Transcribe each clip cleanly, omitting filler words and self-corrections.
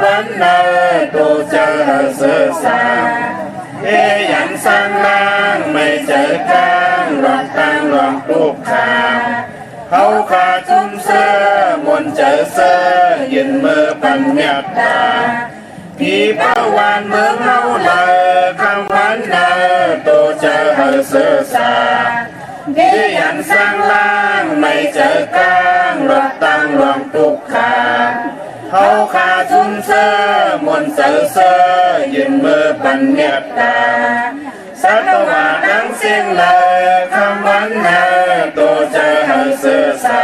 vấn nơi tu chờ sơ xa thế nhận sang lang mây trời cang loạn tăng loạn tục khả hậu khả chung sơ muôn chờ sơ nhìn mơ bằng nhật đàพี่พระวันเมืองเฮาเลยคำวันนาตัวเจอเฮเสือสาที่ยันสร้างล่างไม่เจอกลางรถตั้งรวงตุกขาเฮาขาชุมเสือมนเสือเสือยืนมือปัญญาตาสัตวาดังเสียงเลยคำวันนาตัวเจอเฮเสือสา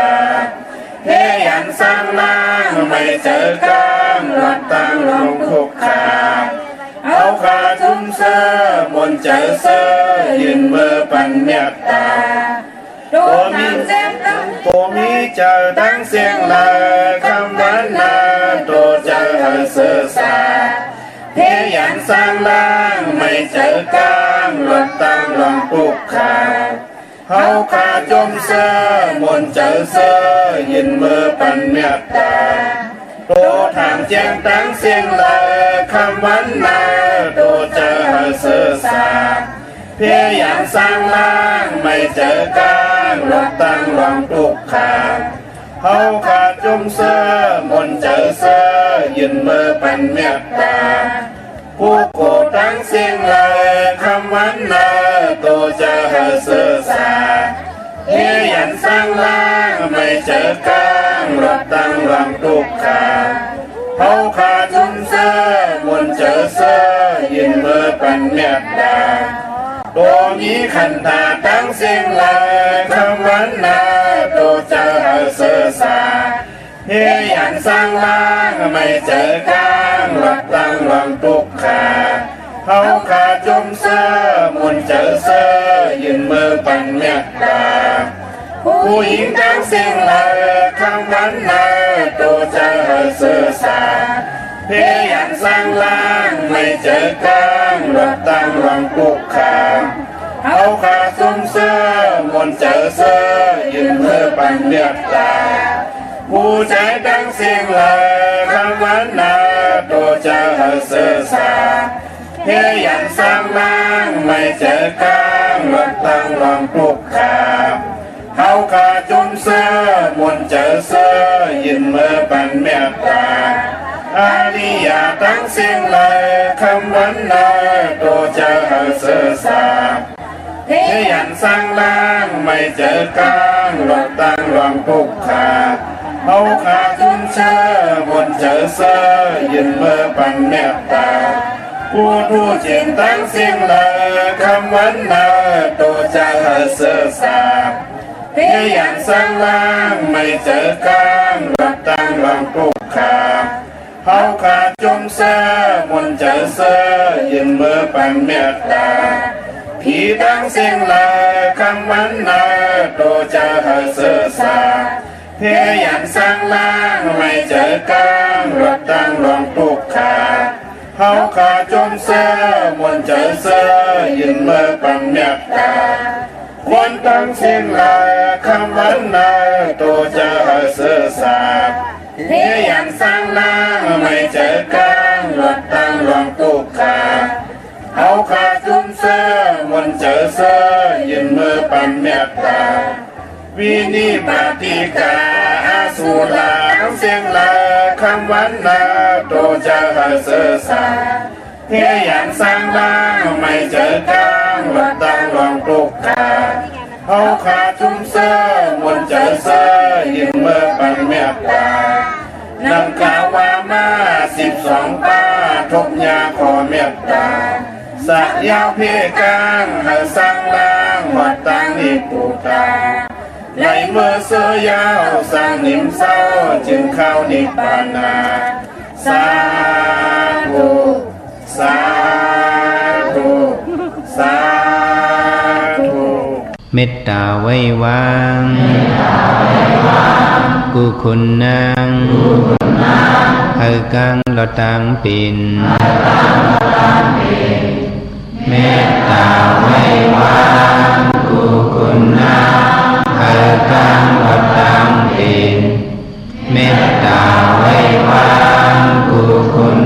ที่ยันสร้างล่างไม่เจอกลางรถตั้งรวงตุกขาเอาขาชุมเสือมนเจอเสือยืนมือปัญญาตาตัวมีเจอทั้งเสียงเลยคำวันนาตัวเจอเสือสาเพียยันสร้างล่างไม่เจอกลางรถตั้งรวงตุกขาเขาขาจมเสือมนเจอเสือยืนมือปัญญาตาตัวทางแจ้งตั้งเสียงเลยคำวันนาตัวเจอเสือสาเพียยันสร้างล่างไม่เจอกลางรถตั้งรวงตุกขาเขาขาจมเสือมนเจอเสือยืนมือปัญญาตาผู้โกตั้งเสียงเลยคำวันนาตัวเจอเสือสาเพียยันสร้างล่างไม่เจอกลางรถตั้งรวงตุกขาเขาขาจมเสือมนเจอเสือยืนมือปัญญาตาตัวมีขันธาตั้งเสียงเลยคำวันนาตัวเจอเสือสาเพียยันสร้างล่างไม่เจอกลางรถตั้งรวงตุกขาเขาขาจมเสือมนเจอเสือยืนมือปัญญาตาผู้หญิงตั้งเสียงเลยคำวันนาตัวเจอเสือสาเพียยันสร้างล่างไม่เจอกลางรถตั้งรวงตุกขาเขาขาจมเสือมนเจอเสือยืนมือปัญญาตาผู้ใจตั้งเสียงเลยคำวันนาตัวเจอเสือสาเพียยันสร้างล่างไม่เจอกลางรถตั้งรวงตุกขาเขาขาจมเสือมนเจอเสือยืนมือปัญญาตาอาริยาตั้งเสียงเลยคำวันนาตัวเจอเสือสาเพียยันสร้างล่างไม่เจอกลางรถตั้งรวงตุกขาเขาขาจมเสือมนเจอเสือยืนมือปัญญาตาผู้ทูจินตั้งเสียงเลยคำวันนาตัวเจอเสือสาเพียยันสร้างล่างไม่เจอกลางรถตั้งรวงตุกขาเขาขาจมเสือมนเจอเสือยืนมือปัญญาตาผีตั้งเสียงเลยคำวันนาตัวเจอเสือสาเพียยันสร้างล่างไม่เจอกลางรถตั้งรวงตุกขาเขาขาจมเสือมนเจอเสือยืนมือปัญญาตาคนตั้งเสียงเลยคำวันนาตัวเจอเสือสาเพียยันสร้างล่างไม่เจอกลางรถตั้งรวงตุกขาเขาขาจมเสือมนเจอเสือยืนมือปัญญาตาวินิบาติกาอาสุราทั้งเสียงเลยคำวันนาตัวเจอเสือสาเพียยันสร้างล่างไม่เจอกลางรถตั้งรวงตุกขาเขาขาจุมเสือมนเจอเสือยืนมือปัญญาตานำกล่าวว่ามา12ป้าทุกยาขอเมตตาสักยาวเพียกลางให้สร้างล่างวัดตั้งนิปุตาไหลเมื่อเสือยาวสร้างนิมเศร้าจึงเข้านิพพานาสาธุสาธุสาธุเมตตาไว้วางกุคุณนางให้กังละตังปินเมตตาไว้วางกุคุณนางให้กังละตังปินเมตตาไว้วางกุคุณ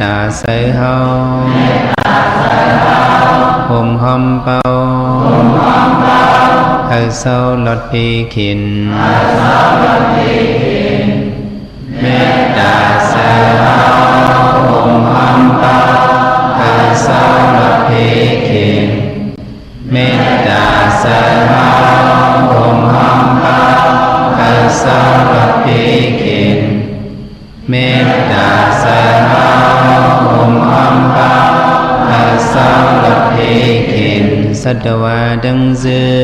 ตาใส่เฮาห่มหอมเป่าให้เศร้าลดพีขินเมตตาใส่เฮาห่มหอมเป่าให้เศร้าลดพีขินเมตตาใส่เฮาห่มหอมเป่าให้เศร้าลดพีขินเมตตาใส่เฮาห่มหอมเป่าให้เศร้าลดพีขินสัตวาดังเสือ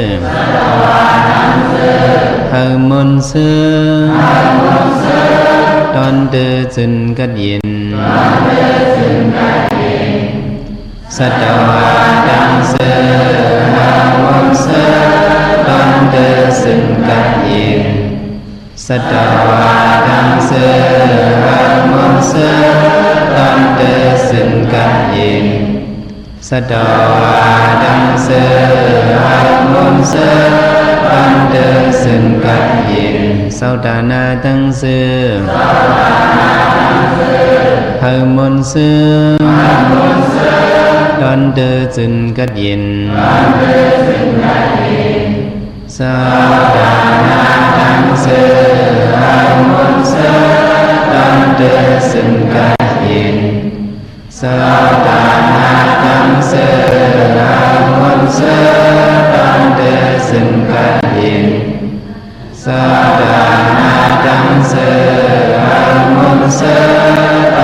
ให้มนต์เสือตอนเดือจึนกัดเย็นสัตวาดังเสือให้มนต์เสือตอนเดือจึนกัดเย็นสัตวาดังเสือให้มนต์เสือตอนเดือจึนกัดเย็นสัตวาดังเสือให้มนต์เสือตอนเดือจึนกัดเย็นสัตนาดังเสือให้มนต์เสือตอนเดือจึนกัดเย็นสัตนาดังเสือให้มนต์เสือตอนเดือจึนกัดเย็นสัตนาดังเสือให้มนต์เสือตอนเดือจึนกัดเย็นสัตนาดังเสือให้มนต์เสือ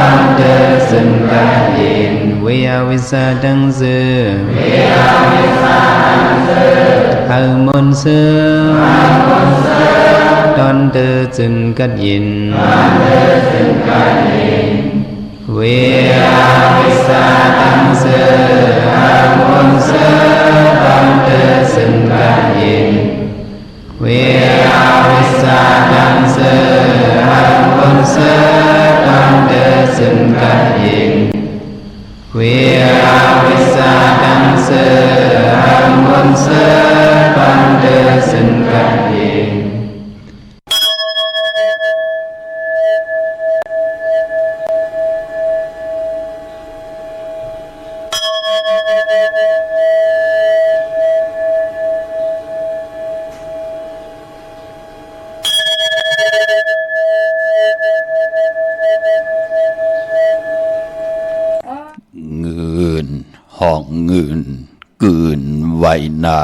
ตอนเดือจึนกัดเย็นวิยาวิสาดังเสือให้มนต์เสือตอนเดือจึนกัดเย็นเวียวิสาดังเสือให้มนต์เสือตอนเดือจึนกัดเย็นเวียวิสาดังเสือให้มนต์เสือตอนเดือจึนกัดเย็นเวียวิสาดังเสือให้มนต์เสือตอนเดือจึนกัดเย็นห้องเงินกืนไว้นา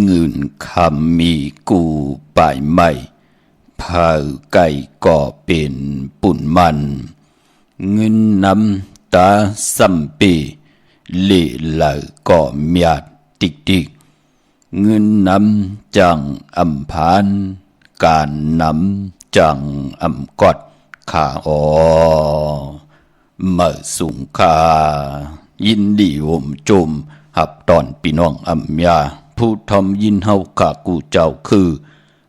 เงินคำมีกูปลายไม่พาไก่ก่อเป็นปุ่นมันเงินนำตาสัมปีเล่ไหลก่อเมียดติกติกเงินนำจังอำพานการนำจังอำกอดขาเมื่อสุงคายินดีวมจมหับตอนพี่น้องอัมยาผู้ทอมยินเฮาข้ากูเจ้าคือ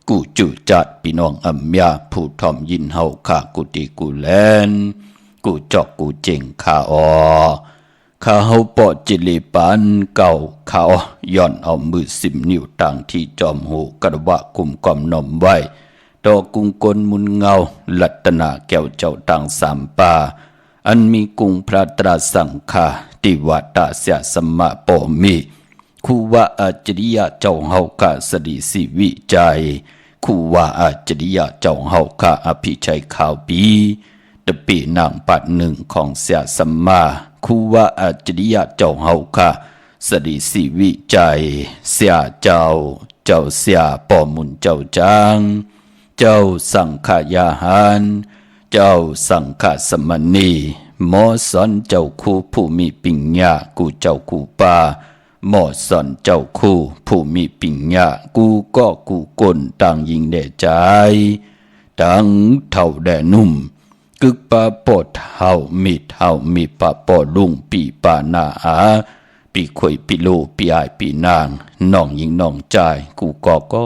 กูจุจัดพี่น้องอัมยาผู้ทอมยินเฮาข้ากูตีกูแลนกูจอกกูเจงข้าข้าเฮาปอจิลิปันเก่าข้าย้อนเอามือ10 นิ้วต่างที่จอมหูกระวะกุมกอมนมไว้ดอกกุงกลมุนเงาลัตนาแก้วเจ้าต่าง3 ป่าอันมีกุงพระตราสังฆาติวัตเสียสมะปอมีคูว่าอาจริยะเจ้าเฮาข้าสดิสิวิจัยคูว่าอาจริยะเจ้าเฮาข้าอภิชัยข่าวปีตะปีนางปัด1ของเสียสมมาคูว่าอาจริยะเจ้าเฮาข้าสดิสิวิจัยเสียเจ้าเสียปอมุนเจ้าจางเจ้าสังขยาหารเจ้าสังฆสมณีหมอสอนเจ้าคู่ผู้มีปิญญากูเจ้าคู่ป่าหมอสอนเจ้าคู่ผู้มีปิญญากูก็กูกลต่างยิงแด่ใจต่างเท่าแด่นุ่มกึกปาปอดเท่ามีปาปอลุงปีปานาอาปีข่อยปีโลปีอายปีนางน้องยิงน้องใจกูก็ข้า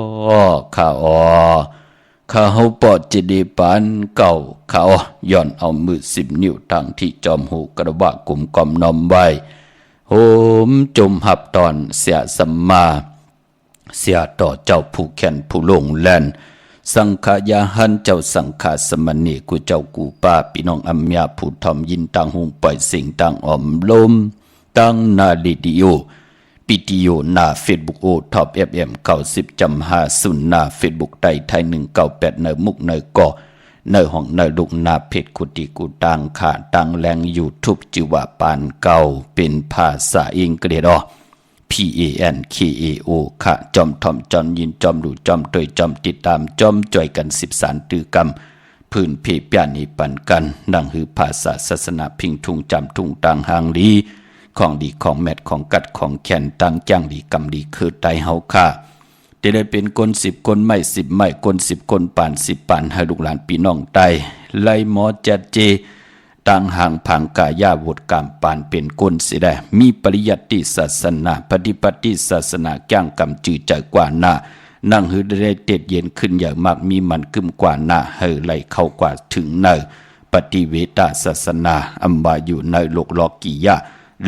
ข้าเฮาปอดจิดีปานเก่าข้าย้อนเอามือ10 นิ้วทางที่จอมหูกระบะกุมกอมนอมไว้โหมจมหับตอนเสียสัมมาเสียต่อเจ้าผู้แขนผู้ลงแลน สังขายาหันเจ้าสังขาสมณีกูเจ้ากูป้าพี่น้องอัมยาผู้ทอมยินตังหุงปล่อยสิ่งตังอ่อมลมตังนาลิดิโอปิติโยนาเฟซบุ๊กโอท็อป90.50นาเฟซบุ๊กไทย198เนมุกเนก่อเนห้องเนลุกนาเพจกุติกูตังขาตังแรงยูทูบจิวาปานเก่าเป็นภาษาอังกฤษPANKAO ค่ะจอมทอมจอมยินจอมดูจอมตวยจอมติดตามจอมจ่อยกัน13ตือกรรมพื้นเพเปียนีปันกันนังหือภาษาศาสนาพิงทุงจำทุงต่างหางดีของดีของแมทของกัดของแขนตั้งจ้างดีกำดีคือไตเฮาค่ะจะได้เป็นคน10คนไม่10ไม่คน10คนป่าน10ป่านให้ลูกหลานพี่น้องไตไล่หมอจัดเจต่างห่างผังกายาวุฒกรรมปานเป็นก้นเสียได้มีปริยัติศาสนาปฏิปฏิศาสนาแก้งกรรมจืดใจกว่าหน้านั่งหือได้เต็ดเย็นขึ้นอย่างมากมีมันกึมกว่าหน้าเฮไหลเข้ากว่าถึงเนปฏิเวตาศาสนาอัมบาอยู่ในโลกลอกิยะ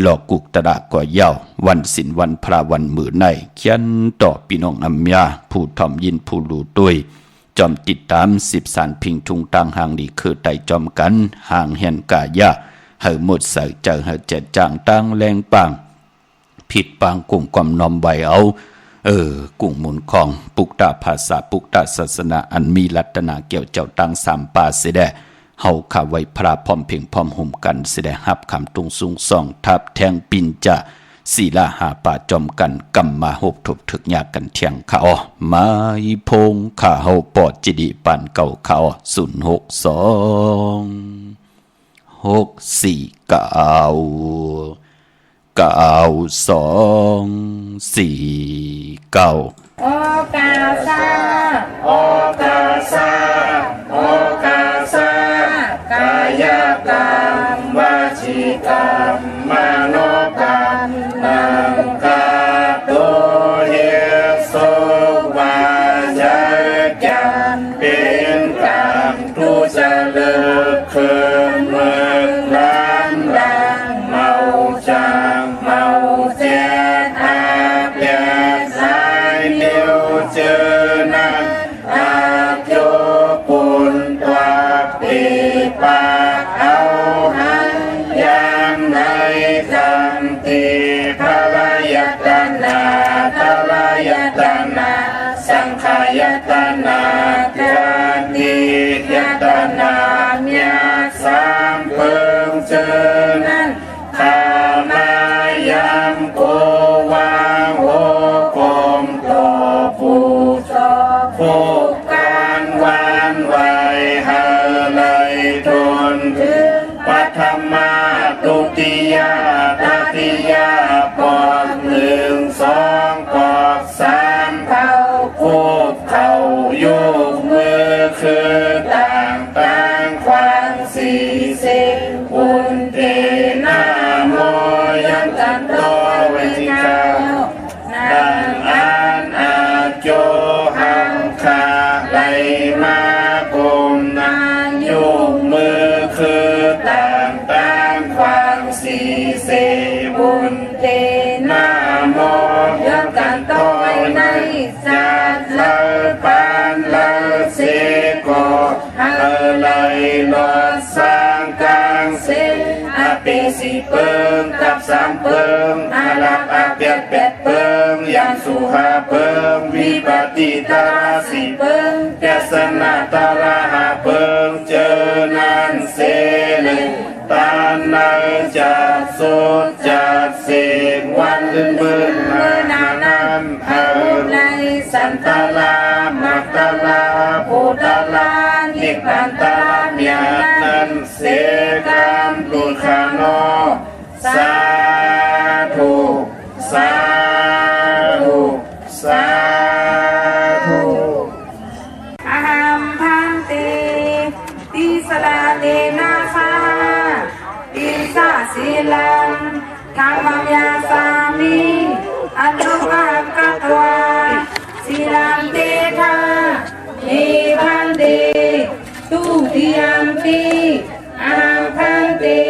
หลอกกุกตระก่อยาววันศิลวันพระวันมือในเขียนต่อพี่น้องอัมยาผู้ทอมยินผู้รู้ด้วยจอมติดตาม10สารพิงทุงต่างห่างดีคือไตจอมกันห่างเห็นกายะเฮหมดใส่เจอเฮเจ็ดจางตั้งแรงปางผิดปางกุ้งความนอมใบเอากุ้งหมุนของปุกตาภาษาปุกตาศาสนาอันมีลัตนาเกี่ยวเจ้าตั้ง3ป่าเสดเฮาข้าไว้พระพร้อมเพียงพร้อมห่มกันเสดหับคำตุงสูงส่องทับแทงปินจะศีลาหาป่าจอมกันกำมาหบถบถึกยากกันเทียงข้าอมาอีพงข้าเฮาปอดจิดิปันเก่าข้าอ062 649 9249โอกาสาโอกาสาโอกาสากายกรรมวจีกรรมมโนกรรมนังกาโตเยสุวาจกรรมเป็นกรรมทุจริตคืนเมืองร้านดังเมาจางเมาเจ็ดอาเปียสายเดียวเจอนั้นอาโยปุนตัวปีปากเอาหันยามในจำตีพระยตนาพระยตนาสังขายตนาการนิยตนาเมียสามเพิงเจอนั้นข้ามายามโกวางโหกมโตผู้ชอบผู้การวานไว้เฮเลยทนถึงปัทมาตุติยาตติยาปอก1 2ปอก3เข้าคูบเข้ายุกมือคือต่างความ40อุนเทนาโมยันตันโตเวทิกาดังอันอาโจหังคาไหลมากุมนางยุกมือคือต่างความ40อุนเทนาโมยันตันโตในสัตว์เลปานเลเสโกเฮเลยลอสร้างกลางเสอาเปสิเปิงกับ3เปิงอาลับอาเปียดเป็ดเปิงยันสุหาเปิงวิปติตาราสิเปิงแกสนาตาราหาเปิงเจอนันเสนึงตานาจัดสุดจัดเสกวันลื่นเบิ่นมานานันเฮในสันตาลามัตตาลาภูตาลานิพพานตาเมียนันเสกามตุขโนสาธุสาธุสาธุอะหัมพันติติสลาเนนาคาติสาสีลังธรรมัมยาสามิอันตุกังกัตวาสีลังเตทานิพันติตุติยัมปิอะหัมพันติ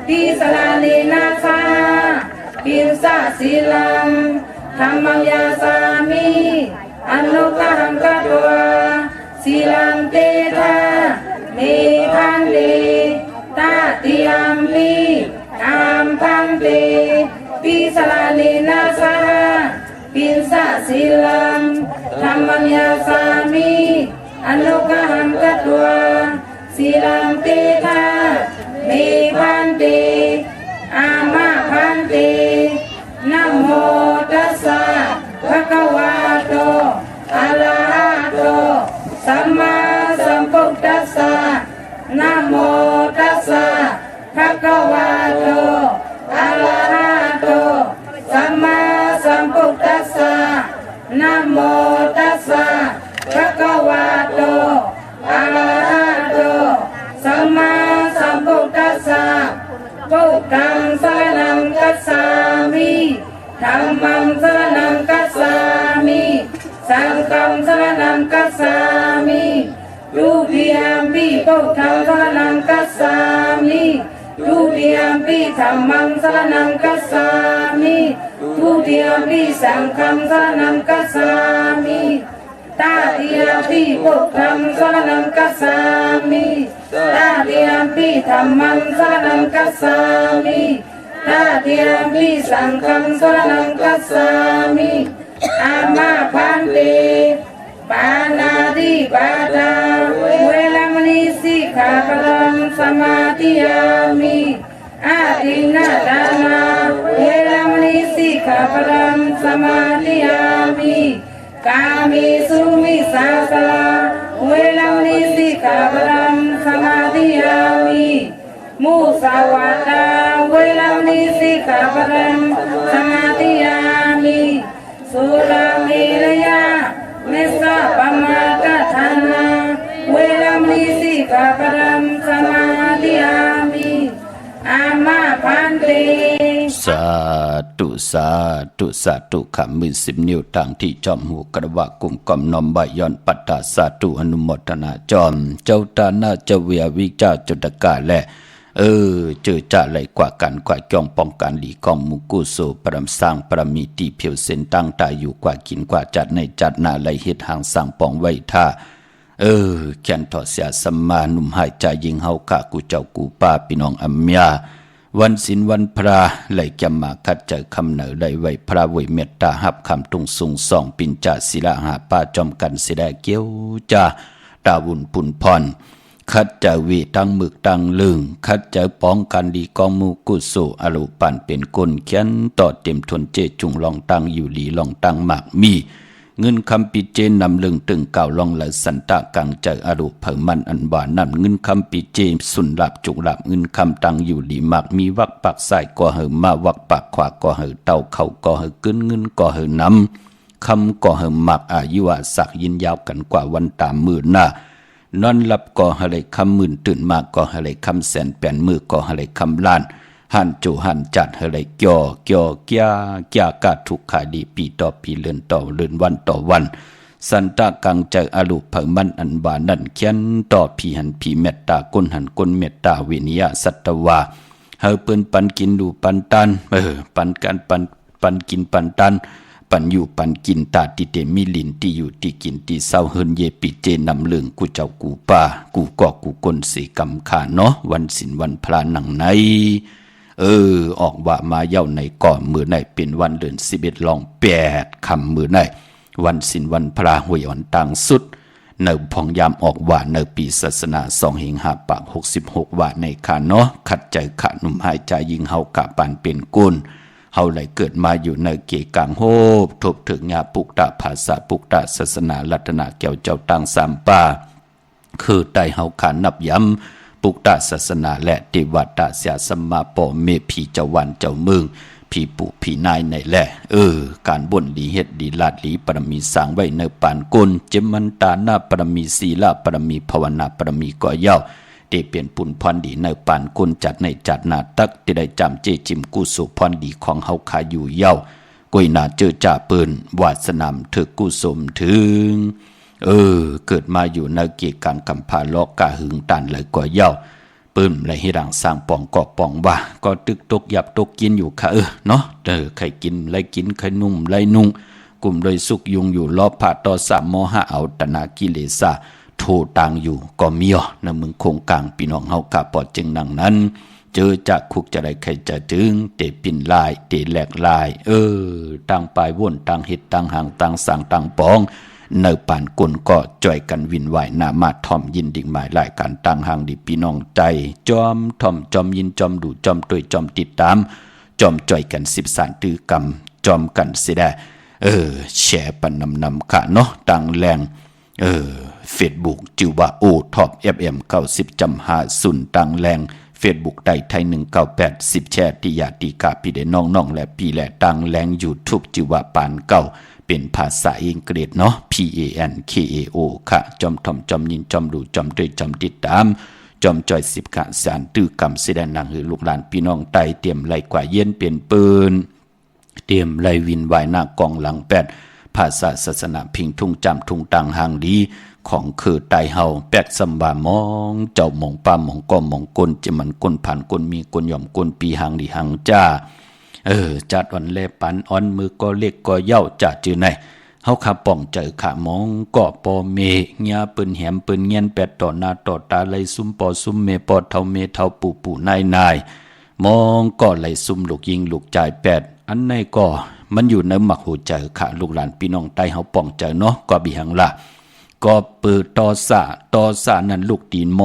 ติสลาเนนาคาติสาสีลังธรรมัมยาสามิอันตุกังกัตวา ศีลังเตทาเมพันเตตาติยามปีอามพันเตปิสลานินาสาปินสะศีลังธรรมัญญาสามิอนุกหังกัตวาศีลังเตทาเมพันเตอามาพันเตนะโมตัสสะภะคะวะโตอะระหะโตสัมมาสัมพุทธัสสะนะโมตัสสะภะคะวะโตอะระหะโตสัมมาสัมพุทธัสสะนะโมตัสสะภะคะวะโตอะระหะโตสัมมาสัมพุทธัสสะพุทธังสรณังคัจฉามิธัมมังสรณังคัจฉามิสังฆังสรณังคัจฉามิทุติยมปิพุทธังสรณังคัจฉามิทุติยมปิธัมมังสรณังคัจฉามิทุติยมปิสังฆังสรณังคัจฉามิตาติยมปิพุทธังสรณังคัจฉามิตาติยมปิธัมมังสรณังคัจฉามิตาติยมปิสังฆังสรณังคัจฉามิอามาพันเตปานาติปาตาเวรมณีสิกขาปรังสมาธิยามิอาทินนาทานาเวรมณีสิกขาปรังสมาธิยามิกามิสุมิสาสลาเวรมณีสิกขาปรังสมาธิยามิมุสาวาทาเวรมณีสิกขาปรังสมาธิยามิสุราเมรยาเมสะปมาทฐานาเวรมณีสิกขาปรังสมาธิยามิอามาพันเตสาธุสาธุสาธุขำมือ10 นิ้วทางที่จอมหูกระวะกุมกอมนอมใบย้อนปัตตาสาธุอนุโมทนาจอมเจ้าตาหน้าเจ้าเวียวิจาจุดกาและเจอจ่าไหลกว่ากันกว่าจ้องป้องกันหลีกองมุกุโสปรมสร้างปรมีตีเพียวเส้นตั้งตายอยู่กว่ากินกว่าจัดในจัดหน้าไหลเฮ็ดหางสร้างปองไว้ท่าแขนถอดเสียสมมาหนุ่มหายใจยิงเฮากะกูเจ้ากูป้าพี่น้องอัมยาวันศีลวันพระไหลจำมาคัดเจอคำเหนือไหลไว้พระไว้เมตตาหับคำตุงสูงส่องปินจ่าศิลาหาป้าจอมกันเสดเกี้ยวจ่าตาวุ่นปุ่นพรคัดเจอวีตั้งมึกตั้งลึงคัดเจอป้องกันดีกองมูกุโสอรุปันเป็นกลเขียนต่อเต็มทนเจจุงลองตั้งอยู่หลีลองตั้งหมากมีเงินคำปีเจนำลึงตึงเก่าลองไหลสันตะกังเจออรุเผิงมันอันบานำเงินคำปีเจสุนหลับจุกหลับเงินคำตังอยู่หลีหมากมีวักปักใส่ก่อเหอมาวักปักขวาก่อเหอเต่าเขาก่อเหอกึนเงินก่อเหอนำคำก่อเหอหมักอายุวาสักยินยาวกันกว่าวันตามมือหน้านอนหลับก่ออะไรคำหมื่นตื่นมาก่ออะไรคำแสนแป่นมือก่ออะไรคำล้านหันจูหันจัดอะไรเกี่ยวเกียกาทุกขาดีปีต่อปีเลือนต่อเลือนวันต่อวันสันตะกังใจอรุเผิงมันอันบานั่นเขียนต่อพีหันพีเมตตาก้นหันก้นเมตตาวินิยสัตวาเฮาเปิ้นปันกินดูปันตันปันกันปันกินปันตันปันอยู่ปันกินตาติเตมิลินที่อยู่ที่กินที่เศร้าเฮินเยปิเจนำเลืองกูเจ้ากูป้ากูกอกกูกลสีกำขาเนาะวันศีลวันพระหนังในออกว่ามาเย้าในก่อนมือในเป็นวันเดือน11ลอง8คำมือในวันศีลวันพระหวยอ่อนต่างสุดเนิบพองยามออกว่าเนิบปีศาสนา2เฮงหาปาก66ว่าในขาเนาะขัดใจขาหนุ่มหายใจยิงเฮากะปานเป็นกุลเฮาไหลเกิดมาอยู่ในเกกังโฮบทบถึงญาปุกตะภาษาปุกตะศาสนาลัตนาแก้วเจ้าตังสามป่าคือไตเฮาขานับย้ำปุกตะศาสนาและเทวตาเสียสมมาปอเมผีเจ้าวันเจ้าเมืองผีปู่ผีนายในแหละการบ่นดีเฮ็ดดีลาดลีปรมีสร้างไว้ในปานกลเจมันตาหน้าปรมีศีลาปรมีภาวนาปรมีก่อเย้าเตเปลี่ยนปุ่นพรดีในปานกลจัดในจัดนาตักที่ได้จำเจจิมกุสุพรดีของเฮาขาอยู่เย้ากุยนาเจอจ่าปืนวาสนามถึกกุสมถึงเกิดมาอยู่ในเกียกังกำพาลอกกะหึงตันเลยก่อเย้าปืนและให้ดังสร้างปองกอกปองว่าก็ตึกตกหยับตกกินอยู่ค่ะเนาะใครกินไรกินใครนุ่มไรนุ่งกลุ่มโดยสุกยุงอยู่รอบผาต่อสามโมหะเอาตนากิเลสะ โทต่างอยู่ก็มีอ่ะในเมืองโคงกลางพี่น้องเฮากะปอจึงดังนั้นเจอจากคุกจะได้ใครจะจึงเตปิ่นลายเตแหลกลายต่างปลายว่นต่างเห็ดต่างห่างต่างสั่งต่างปองเนื้อป่านกุนก็จ่อยกันวินไหวหน้ามาถ่อมยินดิ่งหมายหลายการต่างห่างดิพี่น้องใจจอมถ่อมจอมยินจอมดูจอมตวยจอมติดตามจอมจ่อยกัน10 สารตื้อกรรมจอมกันสิได้แชร์ปันนำค่ะเนาะต่างแรงFacebook จิวว่าโอท็อป FM 90.50ต่างแรงเฟซบุ๊กได้ไทย198 10แชร์ติยาติกาพี่ได้น้องๆและพี่และต่างแรง YouTube จิวว่าปานเก่าเป็นภาษาอังกฤษเนาะ PANKAO ค่ะจอมทอมจอมยินจอมดูจอมด้วยจอมติดตามจอมจอย10 กะสารตื้อกรรมสิได้นังหือลูกหลานพี่น้องไตเตรียมไล่กว่าเย็นเปลี่ยนปืนเตรียมไล่วินไหวหน้ากองหลัง8ภาษาศาสนาพิงทุ่งจำทุ่งตังห่างดีของคือไตเฮาแปกสำบามองเจ้ามองปามองก้อมองกลจะมันกลผ่านกลมีกลย่อมกลปีห่างดีห่างจ้าจัดวันเล่ปันอ่อนมือก็เล็กก็เย้าจัดจือไหนเฮาขับป่องเจอขามองก็ปอเมเงียปืนแหมปืนเงียนแปดต่อหน้าต่อตาไหลซุ่มปอซุ่มเมปอเท่าเมเท่าปู่นายมองก็ไหลซุ่มลูกยิงลูกจ่ายแปดอันไหนก็มันอยู่ในหมักหูเจอขาลูกหลานพี่น้องใต้เฮาป่องเจอเนาะก็บีหังละก็เปิดต่อสะนั่นลูกตีนม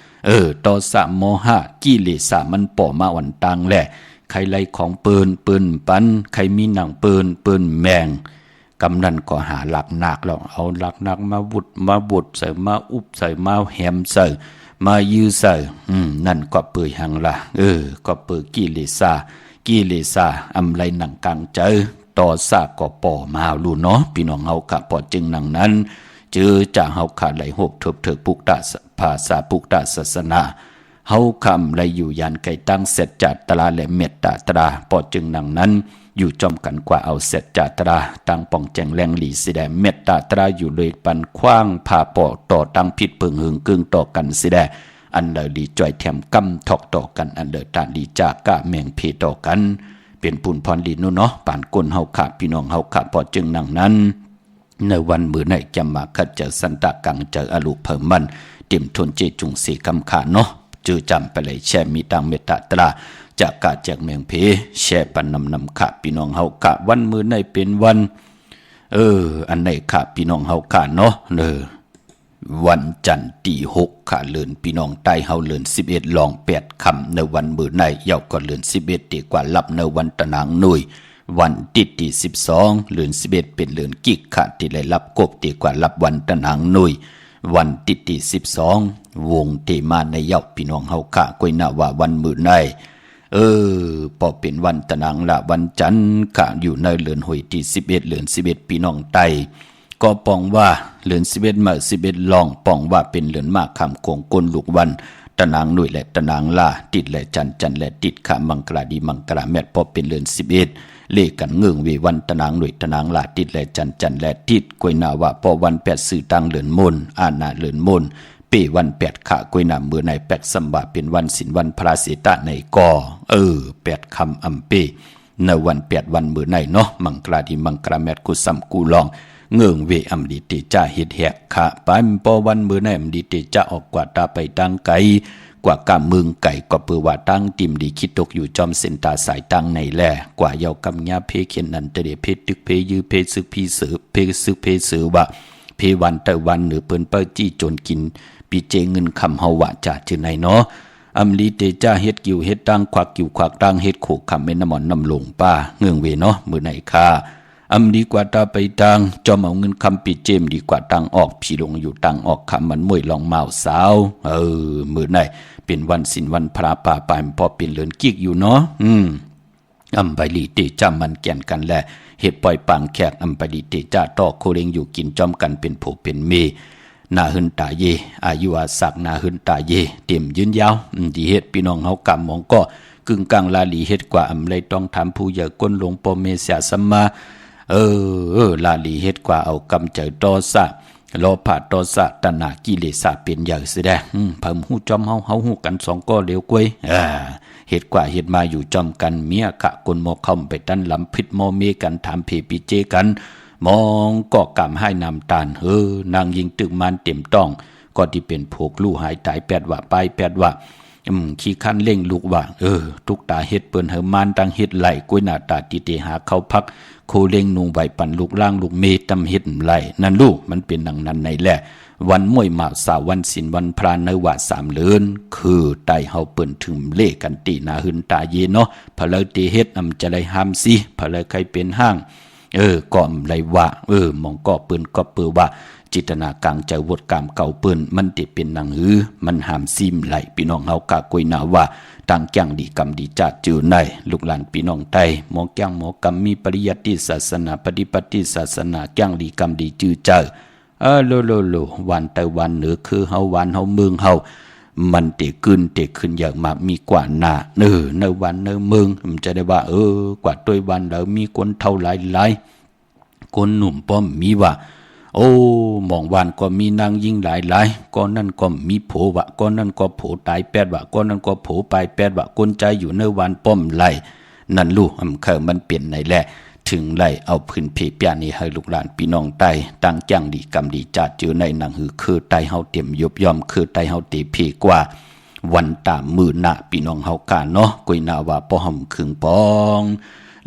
.5ต่อสะม.5กิเลสมันป่อมาวันตังแหละใครไล่ของปืนปันใครมีหนังปืนแมงกำนันก็หาหลักหนักแล้วเอาหลักหนักมาบุดใส่มาอุบใส่มาแหมใส่มายื้อใส่นั่นก็เปื่อยหังละก็เปื่อยกิเลสอำไรหนังกลางเจอต่อสะก็ป่อมาลูเนาะพี่น้องเฮากะปอจึงหนังนั้นเจอจากเฮาขาดไหลหกเถิบปุกตะภาษาปุกตะศาสนาเฮาคำไหลอยู่ยันไก่ตั้งเสร็จจัดตราและเมตตาตราปอจึงหนังนั้นอยู่จอมกันกว่าเอาเสร็จจัดตราตั้งป่องแจงแรงหลีสิแดเมตตาตราอยู่เลยปันคว้างผ่าปอต่อตั้งผิดเพิงหึงกึ่งต่อกันสิแดอันเดอดีจ่อยแถมกำทอกต่อกันอันเดอตาดีจากกะเมียงเพต่อกันเป็นปุ่นพรดีนู่นเนาะป่านก้นเฮาขาพี่น้องเฮาขาปอจึงหนังนั้นในวันมื้อไหนจำมาคัดเจอสันตะกังเจออลุเพิ่มมันเต็มทนเจจุงสีกำขาเนาะจือจำไปเลยแช่มีตังเมตตาตราจากกาจากเมืองเพแช่ปันนำขาพี่น้องเฮากะวันมื้อไหนเป็นวันอันไหนขาพี่น้องเฮากะเนาะวันจันทร์ที่6ค่ะเลือนพี่น้องใต้เฮาเลือน11ลอง8ค่ำในวันมื้อไหนเยาก็เลือน11ดีกว่าลับในวันตะนางหนุ่ยวันที่12เดือน11เป็นเดือนกิกค่ะที่ได้รับกบดีกว่ารับวันตะนางหนุ่ยวันที่12วงเตมาในเยาพี่น้องเฮากะกวยนาว่าวันมื้อไหนพอเป็นวันตะนางละวันจันทร์กะอยู่ในเดือนหวยที่11เดือน11พี่น้องใต้ก็ปองว่าเดือน11มา11ลองปองว่าเป็นเดือนมากคำโกงกลลูกวันตะนางหนุ่ยและตะนางลาติดและจันและติดขะมังกราดีมังกราแม่พอเป็นเดือน11เลกันเงืองเววันตะนางหน่วยตะนางลาติดและจันและติดกวยนาว่าพอวัน8สื่อตังเหลือนมนอาณาเหลือนมนเปวัน8ขะกวยนามือใน8สัมบาเป็นวันศีลวันพระเสตะในกอ8คำอำเปในวัน8วันมือในเนาะมังกราดีมังกราแมตกุสัมกูลองเงืองเวอำดีติจ้าเฮ็ดแหกขะปานพอวันมือในอำดีติจ้าออกกว่าตาไปตังไกกว่ากะมึงไก่ก็เปือว่าตั้งติมดีคิดตกอยู่จอมเส้นตาสายตั้งในแลกว่าเยากำญาเพเขียนนันเตเดเพตึกเพยือเพซึกพีเสือเพซึกเพเสือว่าเพวันแต่วันหรือเปิ้นเป้าจี้จนกินปีเจเงินคำเฮาว่าจ่าจือไหนเนาะอำลีเตจ้าเฮ็ดกิ่วเฮ็ดตั้งควักกิ่วควักตั้งเฮ็ดโขกคำแม่น้ำมันน้ำลงป้าเงืองเวเนาะมือไหนค่าอำดีกว่าตาไปตังจอมเอาเงินคำปีเจมดีกว่าตังออกพี่ลงอยู่ตังออกคำมันมวยลองเมาสาวมือไหนเป็นวันศีลวันพระป่าปายพอเป็นเลือนกิกอยู่เนาะอำไปลีเตจ้ามันแก่นกันแลเหตุปล่อยปางแขกอำไปลีเตจ้าต่อโคเรงอยู่กินจอมกันเป็นโผเป็นเมนาหึนตาเยอายุอาศักนาหึนตาเยเต็มยืนยาวดีเฮ็ดพี่น้องเฮากำมองก็กึ่งกลางลาลีเฮ็ดกว่าอำเลยต้องทำผู้ใหญ่ก้นหลวงปอเมเสียสัมมาลาลีเฮ็ดกว่าเอากำเจอตอสะโลภะโทสะตัณหากิเลสเป็นอย่างแสดงเพิ่มหูจอมเฮาหูกันสองก็เร็วกวยเหตุกว่าเหตุมาอยู่จอมกันเมียกะกลโมคอมไปตั้นลำพิษโมเมกันถามเพปีเจกัน มองก็กำให้นำตาลนางยิงตึกมันเต็มต้องก็ที่เป็นพวกลู่หายตายแปดว่าไปแปดว่าขี้คันเล่งลูกว่าทุกตาเฮ็ดเปิ้นเฮมันตังเฮ็ดไหลกวยหน้าตาติเตหาเข้าพักโคเล่งนุงไว้ปั่นลูกล่างลูกเมตำเฮ็ดไหลนั่นลูกมันเป็นดังนั้นในแหละวันมวยมาสาวันศิลวันพรานในว่า3เลือนคือไตเฮาเปิ้นถึงเลกันตีนาหึนตาเยเนาะพะเลยติเฮ็ดจะได้ห้ามสิพะเลยใครเป็นห้างก็ไรว่ามองก็เปิ้นก็เปือว่าจิตนาการใจวดกามเก่าเปิ้นมันติเป็นหนังมันหามซิมไหลพี่น้องเฮากะกวยนาว่าตั้งแก้งดีกรรมดีจัดจือในลูกหลานพี่น้องไทยหมอแก้งหมอกรรมมีปริยัติศาสนาปฏิปฏิศาสนาแก้งดีกรรมดีจือเจอโลวันแต่วันเหนือคือเฮาวันเฮาเมืองเฮามันเตขึ้นอย่างมากมีกว่าหน้าในวันในเมืองมันจะได้ว่ากว่าด้วยวันแล้วมีคนเท่าหลายคนหนุ่มป้อมมีว่ามองวันก็มีนางยิ่งหลายก้อนนั่นก็มีโผวะก้อนนั่นก็โผตาย8วะก้อนนั่นก็โผไป8วะคนใจอยู่ในวันป้อมไหลนั่นลูกมันเปลี่ยนในแหละถึงไหลเอาพื้นเพเปียนี่ให้ลูกหลานพี่น้องไตตั้งจังดีกรรมดีจัดเจอในหนังหือคือไตเฮาเตรียมยบย่อมคือไตเฮาเตเพกว่าวันตามมือหน้าพี่น้องเฮากาเนาะกุยนาว่าป้อหำคึงปอง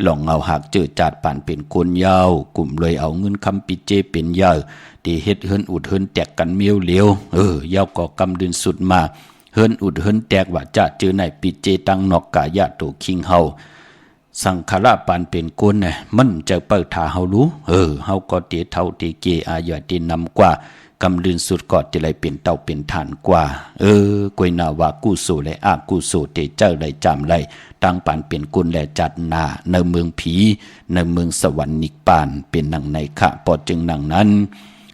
ลองเอาหากเจอจัดป่านเป็นคนยาวกลุ่มเลยเอาเงินคำปิเจเป็นยาวตีเฮ็ดเฮินอุดเฮินแตกกันเมียวเหลียวยาวก่อกำดินสุดมาเฮินอุดเฮินแตกว่าจะเจอในปิเจตังนอกกายาโตคิงเฮาสังขารปานเป็นคนน่ะมันจะเปิดถาเฮารู้เฮาก็เตเท่าเตเกอาญาเตนำกว่ากำดินสุดก็จะเลยเป็นเต่าเป็นฐานกว่ากวยนาว่ากู้โซและอากู้โซเตเจ้าได้จำไรตั้งปานเป็นกุลและจัดนาในเมืองผีในเมืองสวรรค์นิกปานเป็นหนังในขะปอจึงหนังนั้น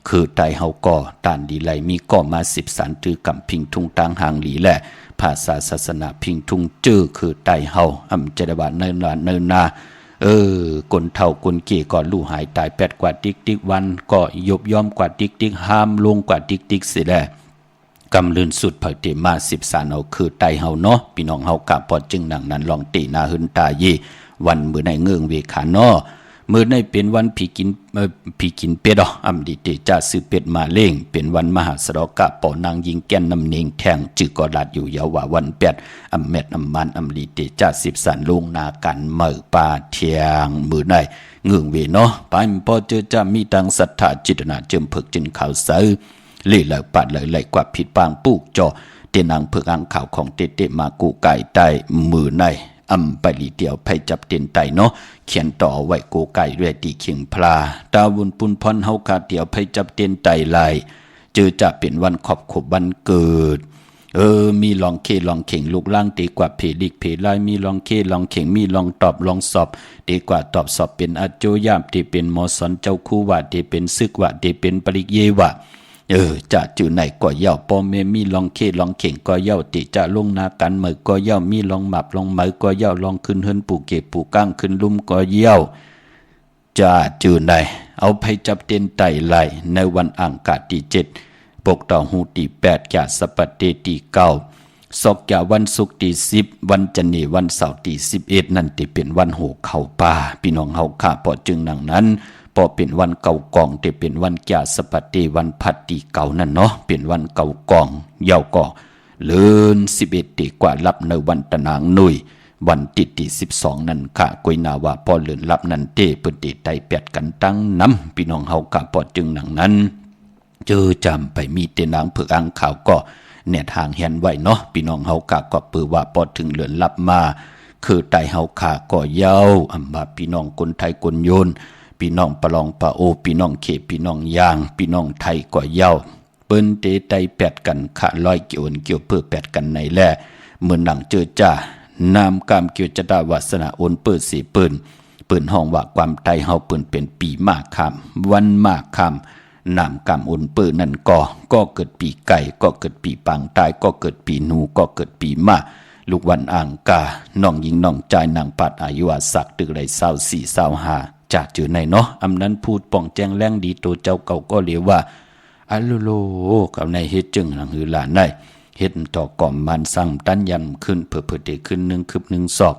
คือไตเฮาก่อตานดีไหลมีก่อมา10 สันตือกำพิงทุ่งตางหางหลีแหละภาษาศาสนาพิงทุ่งจื้อคือไตเฮาจะได้ว่าเนินนาคนเฒ่าคนเก๋ก่อนลู่หายตาย8กว่าติ๊กวันก็ยบย่อมกว่าติ๊กห้ามลงกว่าติ๊กเสียแหละกำลืนสุดเผยเตมา10 สานเอาคือไตเฮาเนาะพี่น้องเฮากะปอจึงดังนั้นลองตีนาหึนตาเยวันมื้อในเงืองเวขาเนาะมื้อในเป็นวันผีกินเป็ดดีเตจ่าซื้อเป็ดมาเล่งเป็นวันมหาสรกะปอนางยิงแก่นนำเนงแทงจือกอดาดอยู่ยาวว่าวัน8แมดมันดีเตจ่า10 สานลงนากันเมื่อป่าเทียงมื้อในเงืองเวเนาะปานพอเจอจะมีตังศรัทธาจิตนาเจิมเพิกจินข่าวเซอเล่เลยปัดเลยไหลกว่าผิดปางปูกจอเตนางเพิกอังข่าวของเตมากูไก่ใต้มือในไปลีเดียวไปจับเต็นไตเนาะเขียนต่อไว้กูไก่ด้วยตีเขียงพลาดาวุนปุนพรเฮาคาเดียวไปจับเต็นไตลายเจอจะเป็นวันขอบวันเกิดมีลองเคลองเข่งลูกล่างตีกว่าเพลิกเพลายมีลองเคลองเข่งมีลองตอบลองสอบตีกว่าตอบสอบเป็นอัจโจยามตีเป็นมอสอนเจ้าคู่ว่าตีเป็นซึกว่าตีเป็นปริเยวะจะจื่อไหนก็เย่าปอมเมมีลองเคลองเข่งก็เย่าติจะลงนากันเมื่อก็เย่ามีลองหมับลองเหมอก็เย่าลองขึ้นเฮินปูเก็บปูก้างขึ้นลุ่มก็เย่าจะจื่อไหนเอาไปจับเต้นไต่ไหลในวันอังคารที่7ปกต่อหูที่8กะสปเตที่9ศกกะวันศุกร์ที่10วันจันทร์วันเสาร์ที่11นั่นที่เป็นวันโหเข้าป่าพี่น้องเฮาข้าพอจึงดังนั้นพอเป็นวันเก่ากองแต่เป็นวันแก่สปัตติวันพัดตีเก่านั่นเนาะเป็นวันเก่ากองเยาวก่อเลื่อน11ตีกว่ารับในวันตะนางหนุ่ยวันติดที่12นั่นค่ะกุยนาว่าพอเลื่อนรับนั่นเตเปิ้นติไตแปดกันตั้งน้ำพี่น้องเฮากะพอจึงหนังนั้นเจอจำไปมีเตนางเผือกอังข่าวก็เนี่ยทางเห็นไว้เนาะพี่น้องเฮากะก็ปือว่าพอถึงเลื่อนรับมาคือไตเฮาขาก็เยาวบาพี่น้องคนไทยคนโยนพี่น้องปะลองปะโอพี่น้องเขพี่น้องยางพี่น้องไทยก็เย้าเปิ้นเตไตแปดกันขะร้อยเกี่ยวเพื่อแปดกันในแลเมื่อหนังเจอจ้านามกามเกี่ยวจะดาวาสนาโอนเปิดสีปืนห้องว่าความไทยเฮาปืนเป็นปีมากคำวันมากคำนามกามโอนเปิดนั่นก็เกิดปีไก่ก็เกิดปีปังตายก็เกิดปีหนูก็เกิดปีมาลูกวันอ่างกาน้องยิงน้องใจนางปัดอายุอาศักตึกไร24 25จากจื่อในเนาะนั้นพูดป่องแจ้งแรงดีโตเจ้าเก่าก็เรียกว่าอัลโลกับในเฮ็ดจึงหลังหือหลานได้เฮ็ดต่อก่อมมันสั่งตันยำขึ้นเพื่อเตขึ้น1 คืบ 1 ศอก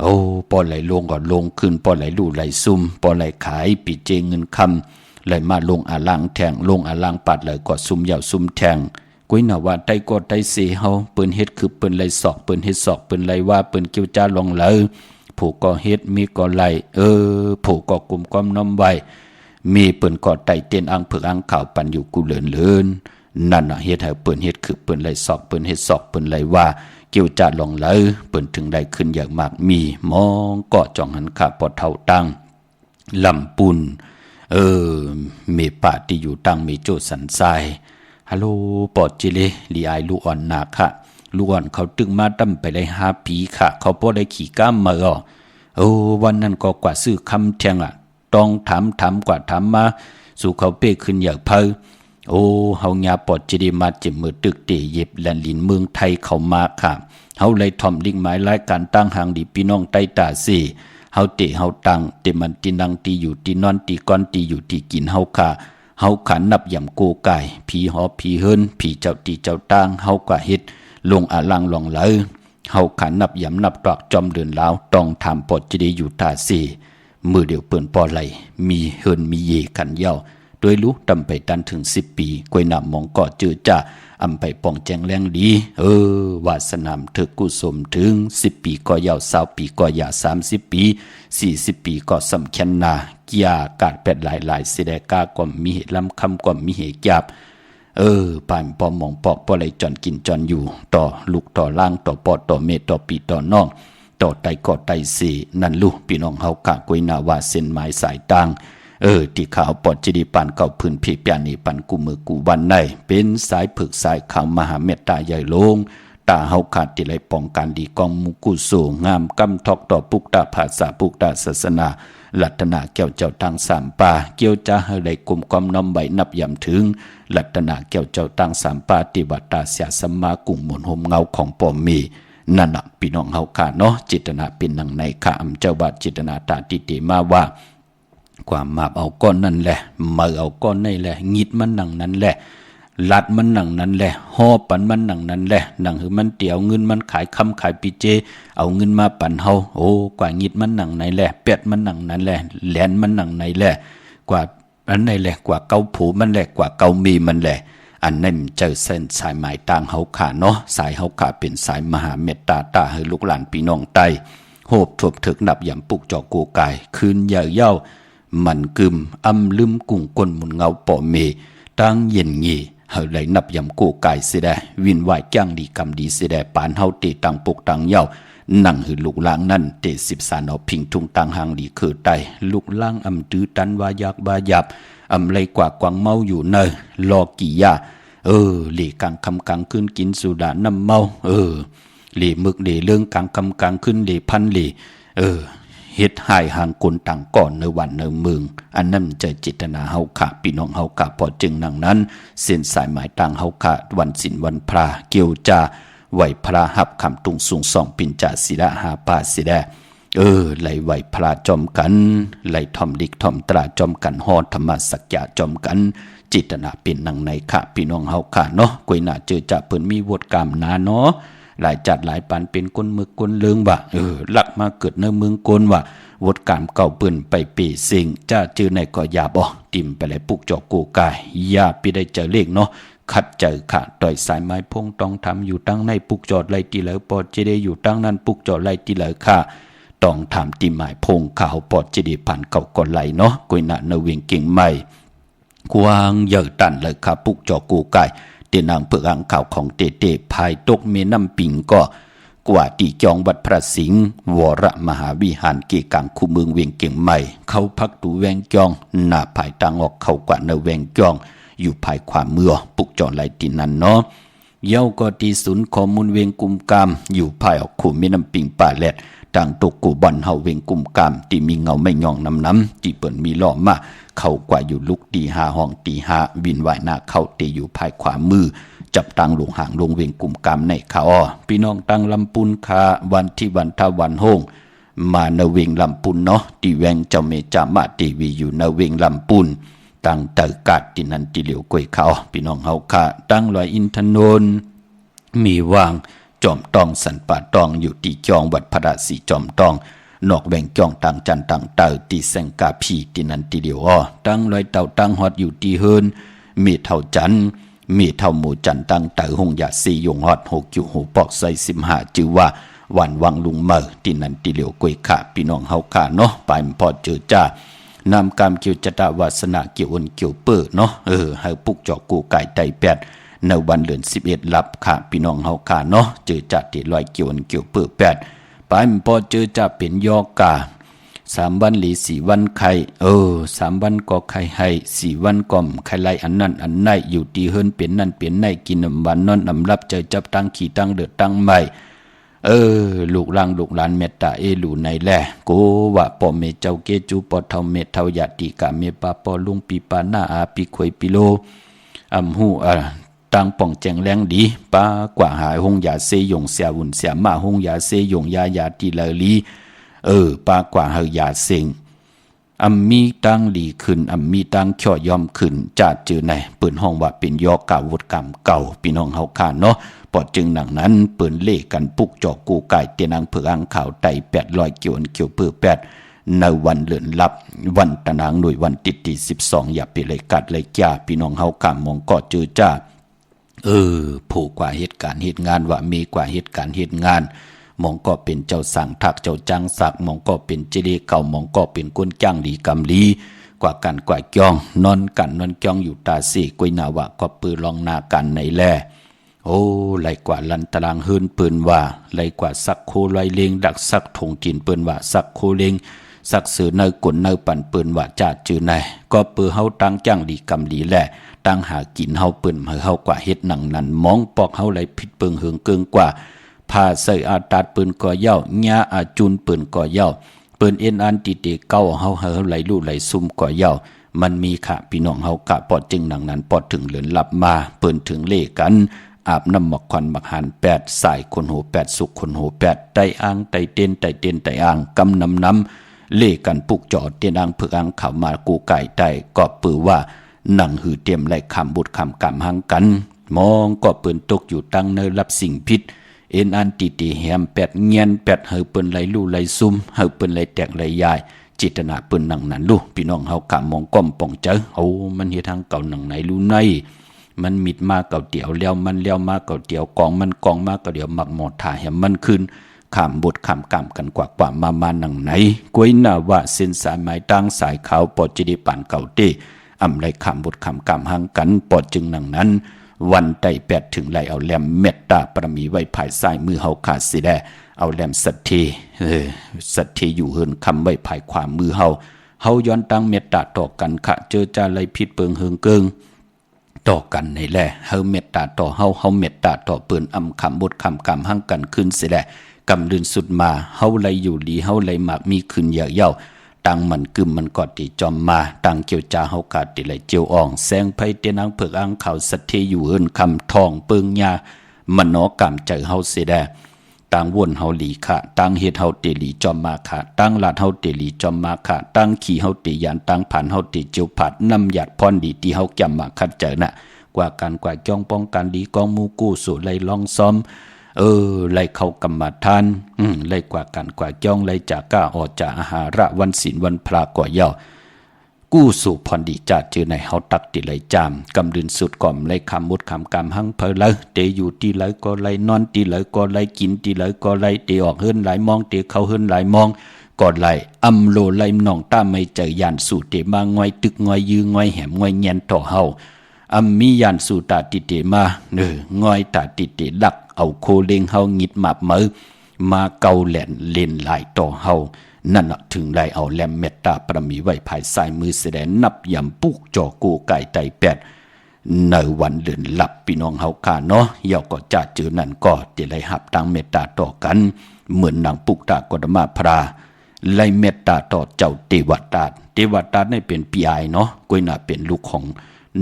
โอ้ปอไหลลงก็ลงขึ้นปอไหลลู่ไหลซุ่มปอไหลขายปีเจเงินคำไหลมาลงอาลังแทงลงอาลังปัดไหลก็ซุ่มยาวซุ่มแทงกุ้ยหน้าว่าได้ก็ได้เสียเฮาเปิ้นเฮ็ดคือเปิ้นไหลศอกเปิ้นเฮ็ดศอกเปิ้นไหลว่าเปิ้นเกี่ยวจ้าลงเลยผู้ก็เฮ็ดมีก็ไหลผู้ก็กลุ่มก้อมน้อมไว้มีเปิ้นก็ไต่เต้นอังเผือกอังข่าวปันอยู่กูเลินนั่นน่ะเฮ็ดให้เปิ้นเฮ็ดคือเปิ้นไหลศอกเปิ้นเฮ็ดศอกเปิ้นไหลว่าเกี่ยวจ้าลงเลยเปิ้นถึงได้ขึ้นอย่างมากมีมองเกาะจ่องหันขาปอเท่าตั้งลำปุนเมปะที่อยู่ตั้งเมโจสันทรายฮัลโหลปอดจิเลลีไอลูกอ่อนนาค่ะลูกอ่อนเขาตึงมาตั้มไปได้5 ปีค่ะเขาพอได้ขี่ก้ามมาวันนั้นก็กว่าซื้อคำแทงต้องถามกว่าถามมาสู่เขาเป้ขึ้นอย่างเพอเฮาญาปอดจิเลมาเจ็บมือตึกเตเย็บแลนลินเมืองไทยเขามาค่ะเฮาเลยถ่อมลิงหมายรายการตั้งหางดีพี่น้องใต้ตาซีเฮาเตะเฮาตังเตมันตีนังตีอยู่ตีนอนตีก้อนตีอยู่ตีกินเฮาค่ะเฮาขันนับยำโกไก่ผีหอผีเฮินผีเจ้าตีเจ้าตังเฮากว่าเฮ็ดลงอาลังลองเลยเฮาขันนับยำนับตอกจอมเดินลาวต้องทำปอดจะได้อยู่ตาซีมือเดียวเปิ้นปอไหลมีเฮินมีเยกันเย้าโดยรู้ดำไปดันถึง10 ปีกวยนำมองก่อเจอจ้าอำไปป่องแจงแรงดีวาสนามเถิกกุสมถึง10 ปีก็ยาว20 ปีก็ยา30 ปี40 ปีก็สำคัญนาเกียกาดเป็ดหลายๆเสดกาก็มีเหตุลำคำก็มีเหตุหยาบป่านปอมองปอกปอไหลจอนกินจอนอยู่ต่อลูกต่อล่างต่อปอต่อเมต่อปีต่อน้องต่อไตก็ไตสีนั่นลูกพี่น้องเฮากะกวยนาวาเส้นไม้สายต่างที่ขาวปอดจิดีปันเก่าพื้นผีเปียนีปันกูมือกูวันในเป็นสายผึกสายขาวมหาเมตตาใหญ่ลงตาเฮาขาดที่ไรป้องกันดีกองมุกุสูงามกำทอกต่อปุกตาภาษาปุกตาศาสนาลัตนาแก้วเจ้าทาง3 ป่าเกี่ยวจ้าให้ไรกลุ่มกอมน้อมใบนับยำถึงลัตนาแก้วเจ้าทาง3 ป่าติวัตตาเสียสมากุ่งหมุนหมเงาของปอมมีนั่นน่ะพี่น้องเฮาขาเนาะจิตนาเป็นนังในข้าอำเจ้าบาดจิตนาตาติเตมาว่าความมาเอาก้อนนั่นแหละมาเอาก้อนนี่แหละงิดมันหนังนั้นแหละลัดมันหนังนั้นแหละห่อปันมันหนังนั้นแหละหนังคือมันเตี๋ยวเงินมันขายคำขายปีเจเอาเงินมาปั่นเฮากว่างิดมันหนังไหนแหละเป็ดมันหนังนั้นแหละแหลนมันหนังไหนแหละกว่าอันไหนแหละกว่าเกาผูมันแหละกว่าเกามีมันแหละอันนั้นเจอเส้นสายหมายต่างเฮาขาเนาะสายเฮาขาเป็นสายมหาเมตตาตาให้ลูกหลานพี่น้องใต้โหบถบถึกนับยำปุกจอโกกายคืนเย่ามันกึมอำลืมกุ้งก้นมุนเงาปอเมตั้งเย็นงีเฮาไหลนับยำโกกายเสียได้วินไหวจ้างดีกำดีเสียได้ปานเฮาเตตังปุกตังเย่านั่งหือลูกล่างนั่นเต13เอาพิงทุงตังหางดีคือไตลูกล่างอำตื้อตันวายักบายับอำไรกว่ากวางเมาอยู่เนยรอกี่ยาหลีกางคำกางขึ้นกินสุดาน้ำเมาหลีมึกหลีเรื่องกางคำกางขึ้นหลีพันหลีเฮ็ดหายห่างคนต่างก่อนในวันในเมืองอันนั้นจะจิตนาเฮาขาพี่น้องเฮาขาพอจึงนังนั้นเส้นสายหมายต่างเฮาขาวันศีลวันพระเกี่ยวจาไหวพระหับคำตุงสูงส่องปินจาศิละหาปาศิแดไหลไหวพระจอมกันไหลทอมดิกทอมตราจอมกันฮอดธรรมสักยะจอมกันจิตนาเป็นนังในขาพี่น้องเฮาขาเนาะกวยน่าเจอจะเปิ้นมีวดกรรมนาเนาะหลายจัดหลายปานเป็นก้นมึกก้นเลืองว่าลักมาเกิดในเมืองก้นว่าวดกามเก่าเปื่นไปปีสิงจ้าจื้อในก็ยาบ่ติ่มไปเลยปุกจอกโกกายยาปีได้เจอเลขเนาะขัดเจอค่ะต่อยสายไม้พงต้องทำอยู่ตั้งในปุกจอดไล่ตีเหลอปอดจะได้อยู่ตั้งนั้นปุกจอดไล่ตีเหลอค่ะต้องทำตีหมายพงข่าวปอดจะได้ผ่านเก่าก่อนไหลเนาะกุยน่ะเนวิงเก่งใหม่กวางเยอะตันเลยค่ะปุกจอกโกกายเตนางเผือกอ่างข่าวของเตภายตกเมน้ำปิงก็กว่าตีจองวัดพระสิงห์วรมหาวิหารเกกังคูเมืองเวียงเก่งใหม่เขาพักตูแวงจองหน้าภายต่างออกเขากว่าเนแวงจองอยู่ภายความเมื่อปุกจอไหลตีนันเนาะเย้าก็ตีศูนย์ข้อมูลเวียงกุมกามอยู่ภายออกขู่เมน้ำปิงป่าแลดต่างตกกูบอนเฮาเวียงกุมกามที่มีเงาไม่ย่องน้ำที่เปิ่นมีล้อมาเขากว่าอยู่ลุกตี5ห้องตี5วินไหวหน้าเขาตีอยู่ภายขวามือจับตังหลวงหางลงเวียงกลุ่มกามในขาพี่น้องตังลำปุนคาวันที่วันทาวันโฮงมาเนเวียงลำปุนเนาะตีแวงเจ้าเมจามาตีวีอยู่เนเวียงลำปุนตังเตอกาดที่นันตีเหลียวกวยเขาพี่น้องเฮาขาตั้งลอยอินทนนมีวาง จอมตองสันป่าตองอยู่ที่จองวัดพระราศีจอมตองนอกแบ่งจองต่างจันต่างเต่าตีแสงกาพีตีนันตีเดียวตั้งลอยเต่าตั้งฮอดอยู่ที่เฮินมีเท่าจันมีเท่าหมู่จันตั้งเต่าหงยาสียงฮอดหกอยู่หูปอกใส่15จือว่าวันวังลุงเมอตีนันตีเดียวกวยขาพี่น้องเฮาขาเนาะไปพอเจอจ้านำกรรมเกี่ยวจตาวาสนาเกี่ยวอนเกี่ยวเปื้อเนาะให้ปุกจอกกูไก่ไตแปดในวันเดือน11ลับค่ะพี่น้องเฮาขาเนาะเจอจัดที่ลอยเกี่ยวอนเกี่ยวเปื้อแปดไปพอเจอจะเป็นยอกา3 วันหลี4 วันไข่3 วันก็ไข่ให้4 วันก่อมไข่ไล่อันนั้นอันไหนอยู่ดีเฮินเป็นนั่นเป็นไหนกินน้ำวันนอนน้ำรับใจจับตั้งขี่ตั้งเดือดตั้งใหม่ลูกหลานลูกหลานเมตตาลูในแลโกวะปอเมเจ้าเกจูปอเทาเมเทายาติกาเมปาปอลุงปีปานาอาปีขวยปิโลหูตังป่องแจงแรงดีปากว่าหายหงยาเซยงเสียวุ่นเสียมาหงยาเซยงยาติเลลีปากว่าเฮยาเซงมีตังหลีขึ้นมีตังเขี่อยอมขึ้นจัดจือในเปิ่นห้องว่าเป็นยอกาวุธกรรมเก่าพี่น้องเฮาคานเนาะปอดจึงหนังนั้นเปิ่นเล่กันปุกจอกกูไก่เตียนางเผือกอังข่าวไต800เกี่ยวเกี่ยวเปื้อ8ในวันเลื่อนลับวันตะนางหน่วยวันติดที่12อย่าไปเลยกัดเลยจ้าพี่น้องเฮาคามองก็เจอจ้าผู้กว่าเหตุการณ์เหตุงานว่ามีกว่าเหตุการณ์เหตุงานมองก็เป็นเจ้าสั่งทักเจ้าจังสักมองก็เป็นเจดีเก่ามองก็เป็นก้นจ้างดีกำลีกว่ากันกว่าจ้องนอนกันนอนจ้องอยู่ตาสีกุยนาวะก็ปืนลองนากันในแลไหลกว่าลันตารางเฮินปืนว่าไหลกว่าสักโคลอยเลงดักสักถงจีนปืนว่าสักโคเลงสักเสือเนยกลเนยปั่นปืนว่าจ่าจือในก็ปืนเฮาตั้งจ้างดีกำลีแหละตั้งหากินเฮาปืนเฮากว่าเฮ็ดหนังนั้นมองปอกเฮาไหลผิดเปิงเฮืองเกิงกว่าพาใส่อาตาดปืนก่อเย้าญาอาจุนปืนก่อเย้าปืนเอ็นอันติเตเก้าเฮาไหลลู่ไหลซุ่มก่อเย้ามันมีค่ะพี่น้องเฮากะปอดจึงหนังนั้นปอดถึงเหลือนหลับมาปืนถึงเล่กันอาบน้ำหมอกควันบักหัน8สายคนหู8สุกคนหู8ไตอ่างไตเต้นไตเต้นไตอ่างกำน้ำเล่กันปุกจอดเตียนอ่างเผือกอ่างเข้ามากูไก่ไตก็ปือว่าหนังหือเตรียมไหลคำบุดคำกำหังกันมองก็ปืนตกอยู่ตั้งเนรับสิ่งพิษเอ็นอันติติแหม8เงียน8เฮาเปิ้นไหลลู่ไหลซุ่มเฮาเปิ้นไหลแตกไหลยายจิตนาเปิ้นหนังนั้นลู่พี่น้องเฮากะมองก้มป่องเจอมันเฮ็ดทางเก่าหนังไหนลู่ในมันมิดมาเก่าเตียวแล้วมันแล้วมาเก่าเตียวกองมันกองมาเก่าเดียวมักหมดถ่าแหมมันขึ้นขามบทขามกรรมกันกว่ามาหนังไหนกวยหน้าว่าเส้นสายไม้ตั้งสายขาวปอดจิดิปานเก่าเต้ไหลขามบทขามกรรมหังกันปอดจึงหนังนั้นวันไต่8ถึงไหลเอาแหลมเมตตาปรมีไว้ภายซ้ายมือเฮาขาดสิแดเอาแหลมสัตเทอยู่เฮินคำไว้ภายขวามือเฮาย้อนตั้งเมตตาต่อกันขะเจอจาไหลพิษเปิงเฮิงเกิงต่อกันในแลเฮาเมตตาต่อเฮาเมตตาต่อเปิ้นคำบทคำกรรมหังกันขึ้นสิแดกำลืนสุดมาเฮาไหลอยู่ดีเฮาไหลมากมีขึ้นเยาตังมันกึมมันกอดติจอมมาตังเกี่ยวจาเฮากาติไหลเจียวอ่องแสงไผเตนางเผือกอ่างข่าวสัตเทอยู่เฮินคำทองเปิงยามันนอกำใจเฮาเสแดตังวนเฮาหลีค่ะตังเฮ็ดเฮาเตหลีจอมมาค่ะตังลาดเฮาเตหลีจอมมาค่ะตังขี่เฮาเตยานตังผ่านเฮาเตเจียวผัดน้ำหยัดพรดีที่เฮาแก้มมาคัดเจอน่ะกว่าการกว่าจ้องป้องกันดีกองมูกู้สู่ไหลลองซ้อมไล่เข้ากรรมฐานไล่กว่ากันกว่าจ้องไล่จากก้าออกจากอาหาระวันศีลวันพระก่อเย้ากู้สู่พรดีจัดเจอในเฮาตักติไหลจามกำลืนสุดก่อมไล่คำมุดคำกรรมหังเพลเลยเตอยู่ตีไหลก็ไล่นอนตีไหลก็ไล่กินตีไหลก็ไล่เตออกเฮิรนหลายมองเตเข้าเฮิรนหลายมองก็ไล่โลไล่หนองต้าไม่เจอยานสู่เตมางอยตึกงอยยืงอยแหมงอยเงียนต่อเฮามียานสู่ตาติเตมางอยตาติเตลักเอาโคเลงเฮางิดมามาเกาแหลนเล่นหลายต่อเฮานั่นถึงได้เอาแลมเมตตาประมีไว้ภายซ้ายมือแสดงนับยำปุกจอกูไก่ไต8ในวันเดือนหลับพี่น้องเฮาคาเนาะเยาก็จะเจอนั่นก็ติไหลหับตั้งเมตตาต่อกันเหมือนนางปุกตากฎมาพราไล่เมตตาต่อเจ้าเทวตานี่เป็นปีไอเนาะกุยน่าเป็นลูกของ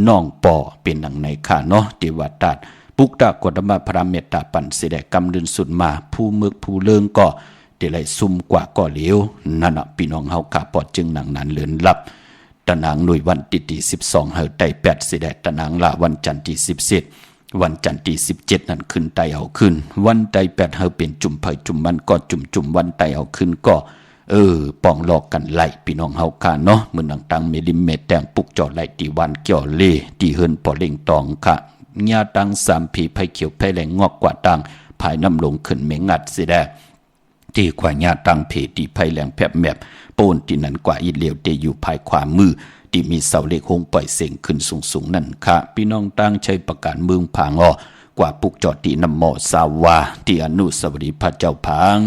น้องปอเป็นหนังในคาเนาะเทวตาปุกตากฎมาพระเมตตาปันเสด็จกำลืนสุดมาผู้มึกผู้เลิงก็เดี๋ยวไหลซุ่มกว่าก็เหลวนั่นพี่น้องเฮาขาปอดจึงหนังนั้นเลือนลับตะนางหน่วยวันติ12เฮาไต่8เสด็จตะนางละวันจันทร์ที่17 วันจันทร์ที่17นั่นขึ้นไตเอาขึ้นวันไต8เฮาเป็นจุ่มไผจุ่มมันก็จุ่มวันไตเอาขึ้นก็ป้องลอกกันไล่พี่น้องเฮาค่ะเนาะมื้อนังตังเมลิมเมแตงปุกจอไล่ตีวันเกี่ยวเลตีเฮินปอเล่งตองค่ะญาตัง3ผีไผเขียวไผแหลงงอกกว่าตังภายน้ำลงขึ้นเมงัดสิแดที่ขวาญาตังเพตีไผแหลงแผบแมบโปนที่นั้นกว่าอีเหลียวเตอยู่ภายขวามือที่มีเสาเหล็กหงปล่อยเสียงขึ้นสูงนั่นค่ะพี่น้องตั้งใช้ประกาศเมืองผางกว่าปุกจอดที่น้ำหมอสาวาที่อนุสาวรีย์พระเจ้าผาง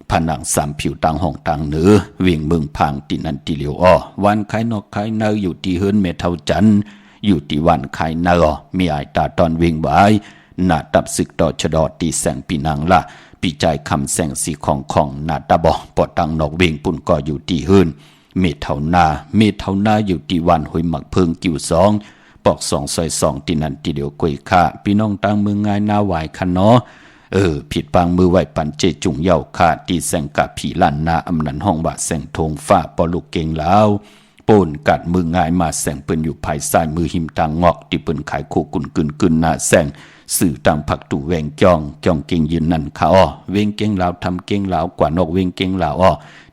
ผนัง3ผิวต่างห้องต่างเหนือวิ่งเมืองผางที่นันที่เหลียววันคายนอกคายเนยอยู่ที่เฮิรนเมเท่าจันอยู่ที่วันคายเนยมีไอตาตอนวิ่งบ่ายหน้าตับศึกต่อชดอตีแสงปีนังละปีใจคำแสงสีของหน้าตาบอปอดตังนอกวิ่งปุ่นก็อยู่ที่เฮิรนเมเท่านาอยู่ที่วันหอยหมักเพิงกิ่ว2ปอก2ซอย2ที่นันที่เดียวกวยค่าพี่น้องต่างเมืองง่ายนาไหวคันเนาะผิดปางมือไหวปันเจจุงเย่าขาตีแสงกะผีลั่นนาอำนันห้องบาแสงทงฟ้าปอลูกเก่งแล้วโปนกัดมือง่ายมาแสงเปิ้นอยู่ภายซ้ายมือหิมตางงอกที่เปิ้นขายโคกุนกึนหน้าแสงสื่อต่างผักตู่แวงจ้องเก่งยืนนั่นค่ะเวงเก่งลาวทำเก่งลาวกว่านอกเวงเก่งลาว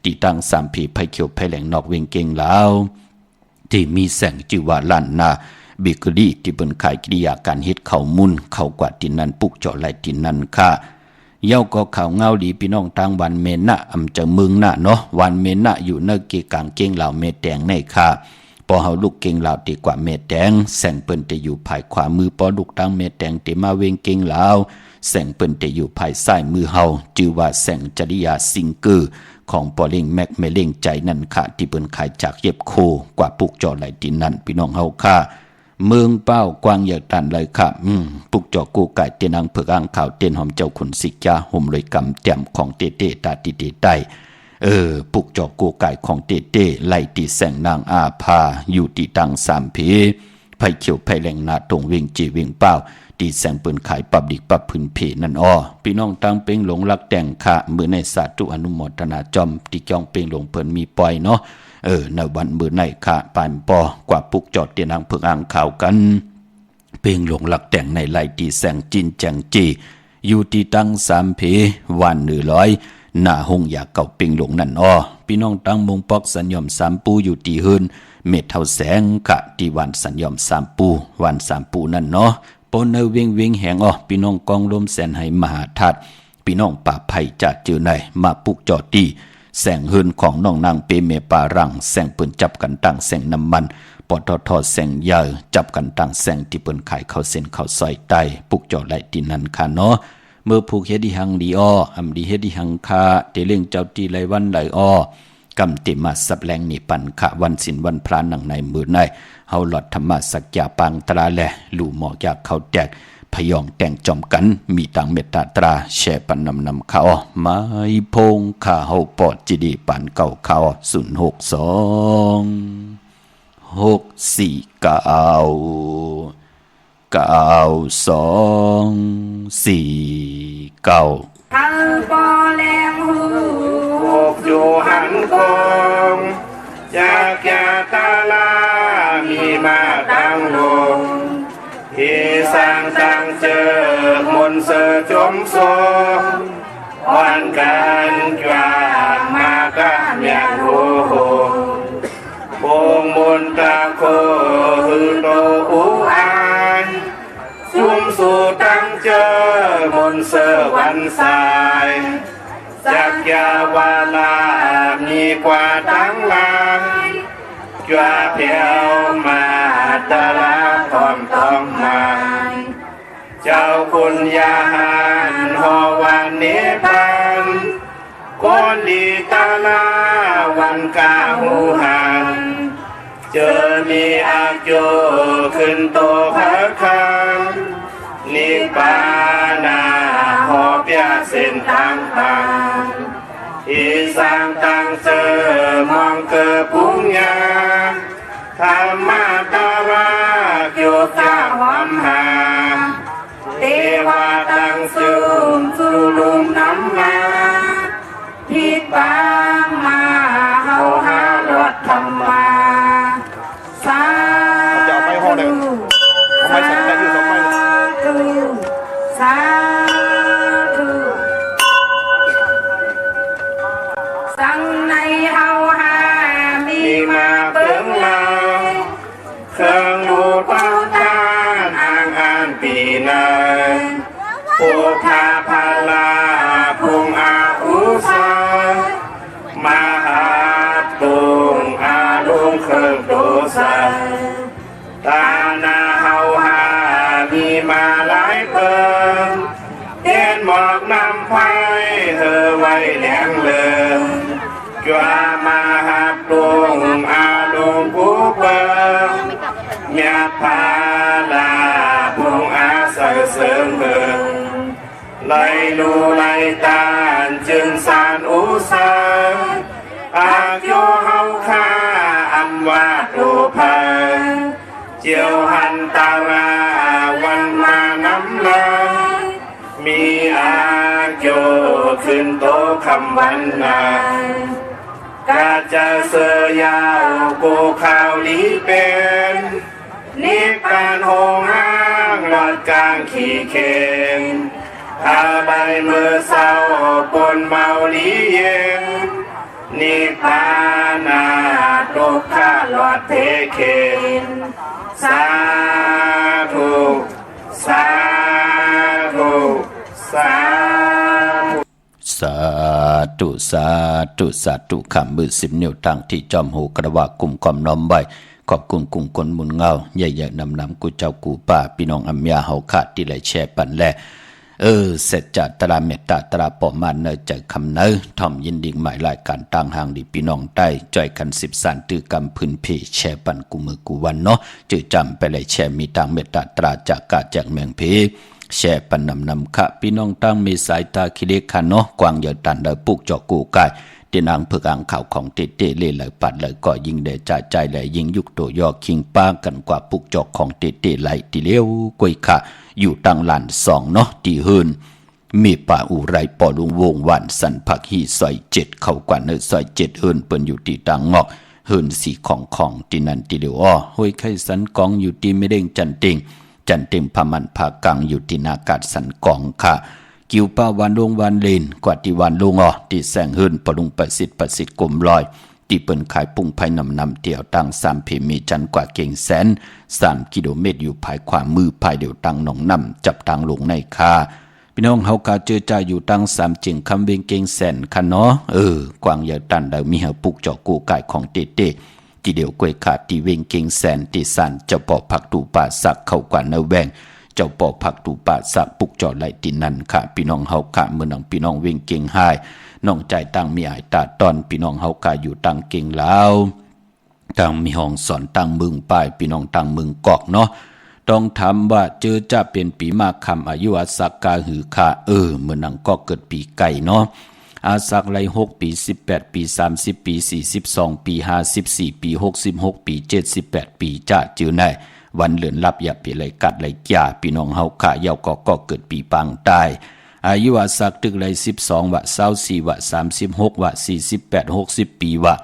ตีตั้ง3ผีไผเขียวไผแหลงนอกเวงเก่งลาวที่มีแสงจิวาลั่นนาบิกลีที่เปิ้นขายกิริยาการเฮ็ดข้าวมุนเข้ากว่าที่นั้นปุกเจาะไหลที่นั้นค่ะเย้าก็ข่าวเงาดีพี่น้องทางวันเมนะอำจะเมืองนะเนาะวันเมนะอยู่เนเกกางเก่งลาวเมแดงในค่ะพอเฮาลูกเก่งลาวดีกว่าเมแดงแสงเปิ้นจะอยู่ภายขวามือพอลูกทางเมแดงที่มาเวงเก่งลาวแสงเปิ้นจะอยู่ภายซ้ายมือเฮาชื่อว่าแสงจริยาซิงเกอร์ของปอเล่งแม็กเมเล่งใจนั่นค่ะที่เปิ้นขายจากเย็บโคกว่าปุกเจาะไหลที่นั้นพี่น้องเฮาค่ะเมืองเป้ากวางใหญ่ตันเลยครับปุกจอกูไก่เตนังเผือกอ่างข่าวเตียนหอมเจ้าขุนสิกาห่มเลยกำเตี่ยมของเตเตตาติเตไตปุกจอกูไก่ของเตเตไล่ตีแสงนางอาภาอยู่ตีตัง3ผีไผเขียวไผแหลงนาตรงเวงจีเวงเป้าตีแสงปืนขายปับดิกปับพื้นเพนั่นพี่น้องตั้งเป้งหลงรักแต่งค่ะมือในสาธุอนุโมทนาจอมที่จ้องเป้งหลงเพิ่นมีปล่อยเนาะในวันมือในค่ะปานปอกว่าปุกจอดเตียนางเผือกอ่างข่าวกันเพ่งหลงหลักแต่งในไล่ตีแสงจินแจงจีอยู่ที่ตั้ง3เพวัน100หน้าหงอยากเก่าเพ่งหลงนั่นพี่น้องตั้งมงปอกสัญญอม3ปูอยู่ที่เฮิรนเม็ดเท่าแสงกะที่วันสัญญอม3ปูวัน3ปูนั่นเนาะปนเวงแหงพี่น้องกองลมแสนให้มหาทัดพี่น้องป่าไผ่จัดเจอในมาปุกจอดดีแสงเฮินของน้องนางเปเมปารังแสงปืนจับกันตั้งแสงน้ำมันปอทอแสงยาวจับกันตั้งแสงที่ปืนขายเข้าเส้นเข้าซอยใต้ปุกจอดไหลที่นั่นค่ะเนาะเมื่อผูกเฮ็ดดิหังดีอำดีเฮ็ดดิหังคาเตเล่งเจ้าตีไหลวันไหลกำติมาสับแรงนี่ปันขะวันศิลวันพระหนังในมือในเฮาหลอดธรรมะสักยาปังตราแลลู่หมอกอยากเข้าแตกพยองแต่งจอมกันมีต่างเมตตาตราแช่ปันนำข้าไม้พงข้าเฮาปอดจีดีปันเก่าข้าทางปอแลงหู อยู่หันคงจากยาตาลามีมาตั้งลงที่สร้างตั้งเจอมนเสอจมโซวันกันจวามากะเมียนโหโปงมนตะโคหือโตอูอายซุ่มสู่ตั้งเจอมนเสอวันสายจักยาวาลามีกว่าตั้งลายจวาเพียวมาตะลาพร้อมต้องมาเจ้าคุณยาหันหอวันนิพพานคนดีตาลาวันกาหูหันเจอมีอาโยขึ้นโตพระคังนิพพานาหอเปียเส้นทางต่างอีสร้างตั้งเจอมองเกิดปุญญาธรรมะตาราโยกาหอมหาเทวาตั้งสูงสู่ลุมน้ำมาพิดบางมาเฮาหาลดธรรมาสาธุสาธุ เครื่องโตสาตานาเฮาหามีมาหลายเปิงเต้นหมอกนำไฟเธอไว้แหลงเลิงจวามาหับดวงอาลงผู้เปิงเมียพาลาพงอาเสริเสริมเบิงไล่ลูไล่ตานจึงสานอุสาอาโยเฮาคาอัมวาตูพังเจียวหันตาราวันมาน้ำลายมีอาโยขึ้นโตคำวันนากาจะเสือยาวโกข่าวลีเป็นนิพพานโหงห้างหลอดกลางขี่เข็นอาใบมือเศร้าปนเมาลีเย็นนิพพานาตุกขาหลอดเทเข็นสาธุสาธุสาธุสาธุสาธุสาธุคำมือ10 นิ้วตั้งที่จอมหูกระว่ากลุ่มความน้อมใบขอบคุณกลุ่มคนมุนเงาใหญ่ๆนำกูเจ้ากูป้าพี่น้องอัมยาเฮาขาดที่ไหลแช่ปันแลเสร็จจากตราเมตตาตราปอมาเนยใจคำเนยทอมยินดิ่งหมายรายการต่างห่างดีพี่น้องได้จ่อยกัน10 สันตือกำพื้นเพแช่ปันกูมือกูวันเนาะจื่อจำไปเลยแช่มีต่างเมตตาตราจากกาจากเมืองเพแช่ปันนำขะพี่น้องตั้งมีสายตาคิเลคันเนาะกวางอย่าตันเดปุกจอกกูกายเตีนางเพื่ออ่างข่าวของเตเตเล่เลยปัดเลยก็ยิงเดจ่าใจเลยยิงยุกตัวยอคิงป้ากันกว่าปุกจอกของเตเตไหลตีเลี้ยวกวยขะอยู่ตั้งหลาน2เนาะตีหืนมีป่าอุไรปอลุงวงวันสันผักฮีซอย7เข้ากว่าเนซอย7เฮินเปิ้นอยู่ตีต่างงอกเฮินสีของตีนันตีเลียวอ้อห้วยไข่สันกองอยู่ตีไม่เด้งจันติงพามันพากังอยู่ที่นากาศสันกองค่ะกิวป้าวันลงวันเลนกว่าที่วันลงอ๋อที่แสงเฮินปลุงประสิทธิ์กลมลอยที่เปิ้นขายปุ้งไผ่นำเตี่ยวตั้ง3เพมีจันกว่าเก่งแสน3 กิโลเมตรอยู่ภายขวามือภายเดียวตั้งหนองนำจับตั้งลงในคาพี่น้องเฮากาเจอใจอยู่ตั้ง3จึงคำเวงเก่งแสนค่ะเนาะกวางใหญ่ตันได้มีเฮาปุกจอกกูกายของเตเตที่เดียวกวยขาดที่เวงเก่งแสนที่สันเจ้าปอผักตูป่าสักเข้ากว่าเนแวงเจ้าปอผักตูป่าสักปุกจอดไหลตินันค่ะพี่น้องเฮากะเมื่อน้องพี่น้องเวงเก่งหายน้องใจตั้งมีอายตาตอนพี่น้องเฮากะอยู่ตั้งเก่งลาวตั้งมีห้องสอนตั้งมึงปลายพี่น้องตั้งมึงกอกเนาะต้องถามว่าเจอจะเป็นปีมาคำอายุอาสักกาหือค่ะเมื่อนังก็เกิดปีไก่เนาะอาสักไร6 ปี18 ปี30 ปี42 ปี54 ปี66 ปี78 ปีจะจือไหนวันเลือนลับอย่าเปเลยกัดเลยจ่าพี่น้องเฮาค่ะเยาก็เกิดปีปังตายอายุอาสักตึกไร12 วะ24 วะ36 วะ48 60 ปีวะ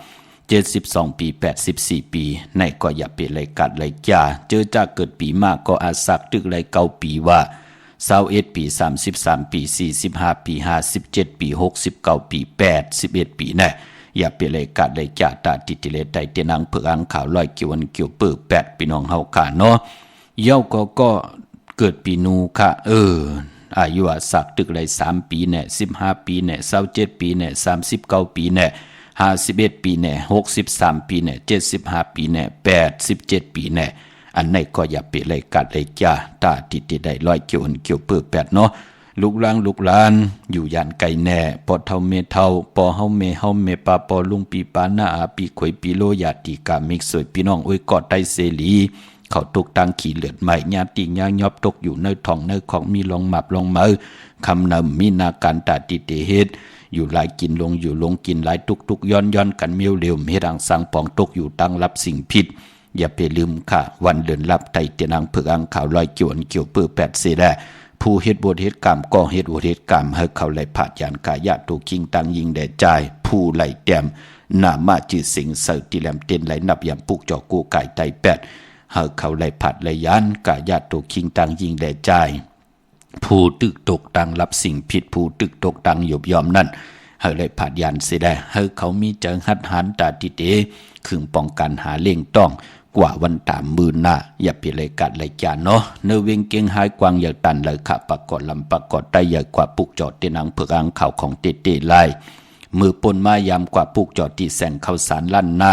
72 ปี84 ปีในก็อย่าเปเลยกัดเลยจ่าเจอจะเกิดปีมากก็อาสักตึกไร9 ปีวะ21 ปี33 ปี45 ปี57 ปี69 ปี81 ปีนะอย่าเปเลยกัดเลยจ่าตาติติเลไตเตนังเผืองข่าวลอยเกี่ยววันเกี่ยวเปื้อ8พี่น้องเฮาค่ะเนาะเย้าก็เกิดปีนูค่ะอายุสักตึกไร3 ปีเนี่ย15 ปีเนี่ย27 ปีเนี่ย39 ปีเนี่ย51 ปีเนี่ย63 ปีเนี่ย75 ปีเนี่ย87 ปีเนี่ยอันไหนก็อย่าเปเลยกัดเลยจ้าตาติได้ลอยเกี่ยวเปื้อ8เนาะลูกหลานอยู่ยันไกลแน่ปอเท่าเมเท่าปอเฮาเมปาปอลุงปีปานาอาปีขวยปีโลยาติกามิกสวยพี่น้องอ้ยกอดไตเสลีเขาตกตังขี่เลือดใหม่ญาติญายอบตกอยู่ในท้องในของมีลองหมับลองมือคำนำมีนาการตาติเตเฮ็ดอยู่หลายกินลงอยู่ลงกินหลายตุกย้อนกันเมียวเร็วเฮ็ดอังสังปองตกอยู่ตั้งรับสิ่งผิดอย่าไปลืมค่ะวันเดือนรับไตเตนังเผือกอังข่าวลอยเกี่ยวเปื้อ8เสแลผู้เฮ็ดบทเฮ็ดกรรมก็เฮ็ดบทเฮ็ดกรรมให้เขาไหลผาดยานกายะตุคิงตังยิงแด่ใจผู้ไหลแต้มนามาจือสิงเสติแหลมเต้นไหลนับยามปุกจอกูกายไต8ให้เขาไหลผาดไหลยานกายะตุคิงตังยิงแด่ใจผู้ตึกตกตังรับสิ่งผิดผู้ตึกตกตังหยบยอมนั่นให้ไหลผาดยานเสียได้ให้เขามีเจิงหัดหันตาติเตคึงป้องกันหาเล่งต้องกว่าวันตามมือหน้าอย่าเปเลยกัดเลยจานเนาะเนเวงเก่งหายกวางอย่าตันเลยค่ะปรากฏลำปรากฏได้ใหญ่กว่าปุกจอดเตนังเผือกอังข่าวของเตไล่มือปนมายามกว่าปุกจอดที่แสงข้าวสารลั่นนา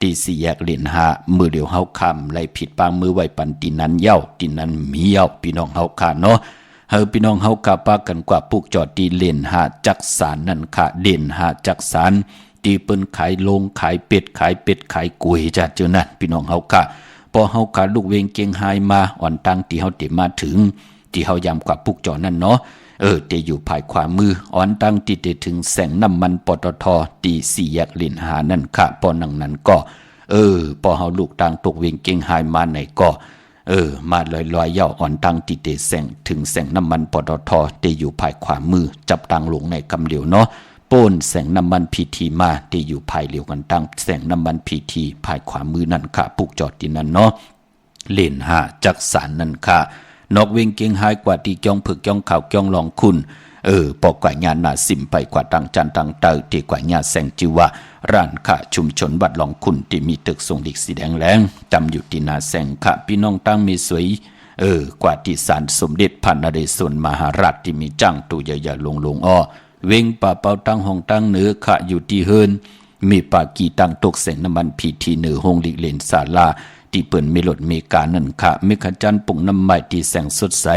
ตีสี่แยกเหรียญหามือเดียวเฮาคำไล่ผิดปางมือไว้ปันตีนั้นเย้าตีนั้นมีเย้าพี่น้องเฮาค่ะเนาะเฮาพี่น้องเฮากะปากันกว่าปุกจอดตีเหรียญหาจักสารนั่นค่ะเด่นหาจักสารตีเปิ้นขายโลงขายเป็ดขายกุยจ้ะเจ้านั่นพี่น้องเฮาค่ะพอเฮาขาลูกเวงเกียงไฮมาอ่อนตังที่เฮาเตมาถึงที่เฮายามกว่าปุกจอนั่นเนาะเตอยู่ภายขวามืออ่อนตั้งที่เตถึงแสงน้ำมันปตทตีสี่แยกเหรียญหานั่นค่ะปอนังนั้นก็พอเฮาลูกตังตกเวงเกียงไฮมาไหนก็มาลอยเย่าอ่อนตั้งที่เตแสงถึงแสงน้ำมันปตทเตอยู่ภายขวามือจับตังลงในกำเหลียวเนาะโป้นแสงน้ำมันพีทีมาเตอยู่ภายเหลียวกันตั้งแสงน้ำมันพีทีภายขวามือนั่นค่ะปุกจอดที่นั่นเนาะเหรียญหาจักสารนั่นค่ะนอกเวงเกียงไฮกว่าที่จ้องผึกจ้องข่าวจ้องลองคุณปอกว่าญาณนาสิมไปกว่าตังจันตังเตอที่กว่าญาแสงจิวะร้านค้าชุมชนบัดลองคุณที่มีตึกทรงดิกสีแดงแรงจำอยู่ที่นาแสงค่ะพี่น้องตั้งมีสวยกว่าที่ศาลสมเด็จพระนเรศวรมหาราชที่มีจ้างตู้ใหญ่ๆลงอ้อเวงป่าเป่าตั้งห้องตั้งเหนือค่ะอยู่ที่เฮินมีปากีตั้งตกแสงน้ำมันพีทีเหนือห้องลิเลนศาลาที่เปิ่นมีรถเมกานั่นค่ะเมฆจันทร์ปุ่งน้ำใหม่ที่แสงสดใส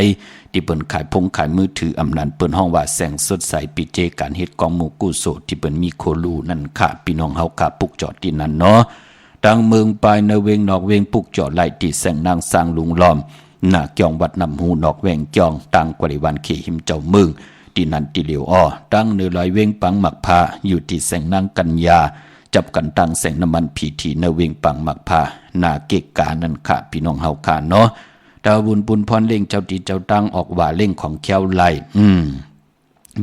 ที่เปิ่นขายพงขายมือถืออำนันเปิ่นห้องว่าแสงสดใสปีเจการเฮ็ดกองหมู่กู้โสที่เปิ่นมีโคลูนั่นค่ะพี่น้องเฮาค่ะปุกจอดที่นั่นเนาะดังเมืองปลายในเวงนอกเวงปุกจอดไล่ที่แสงนางสร้างลุงล้อมหน้าเกียงวัดนำหูนอกเวงเกียงตังกวริวันเขหิมเจ้าเมืองที่นั่นที่เหลียวอ้อตั้งเนื้อลอยเวงปังหมักพาอยู่ที่แสงนางกัญญาจับกันตั้งแสงน้ำมันพีทีเนเวงปังหมักพานาเกกกานั่นค่ะพี่น้องเฮาค่ะเนาะดาวบุญปุนพรเล่งเจ้าตีเจ้าตั้งออกว่าเล่งของแควไล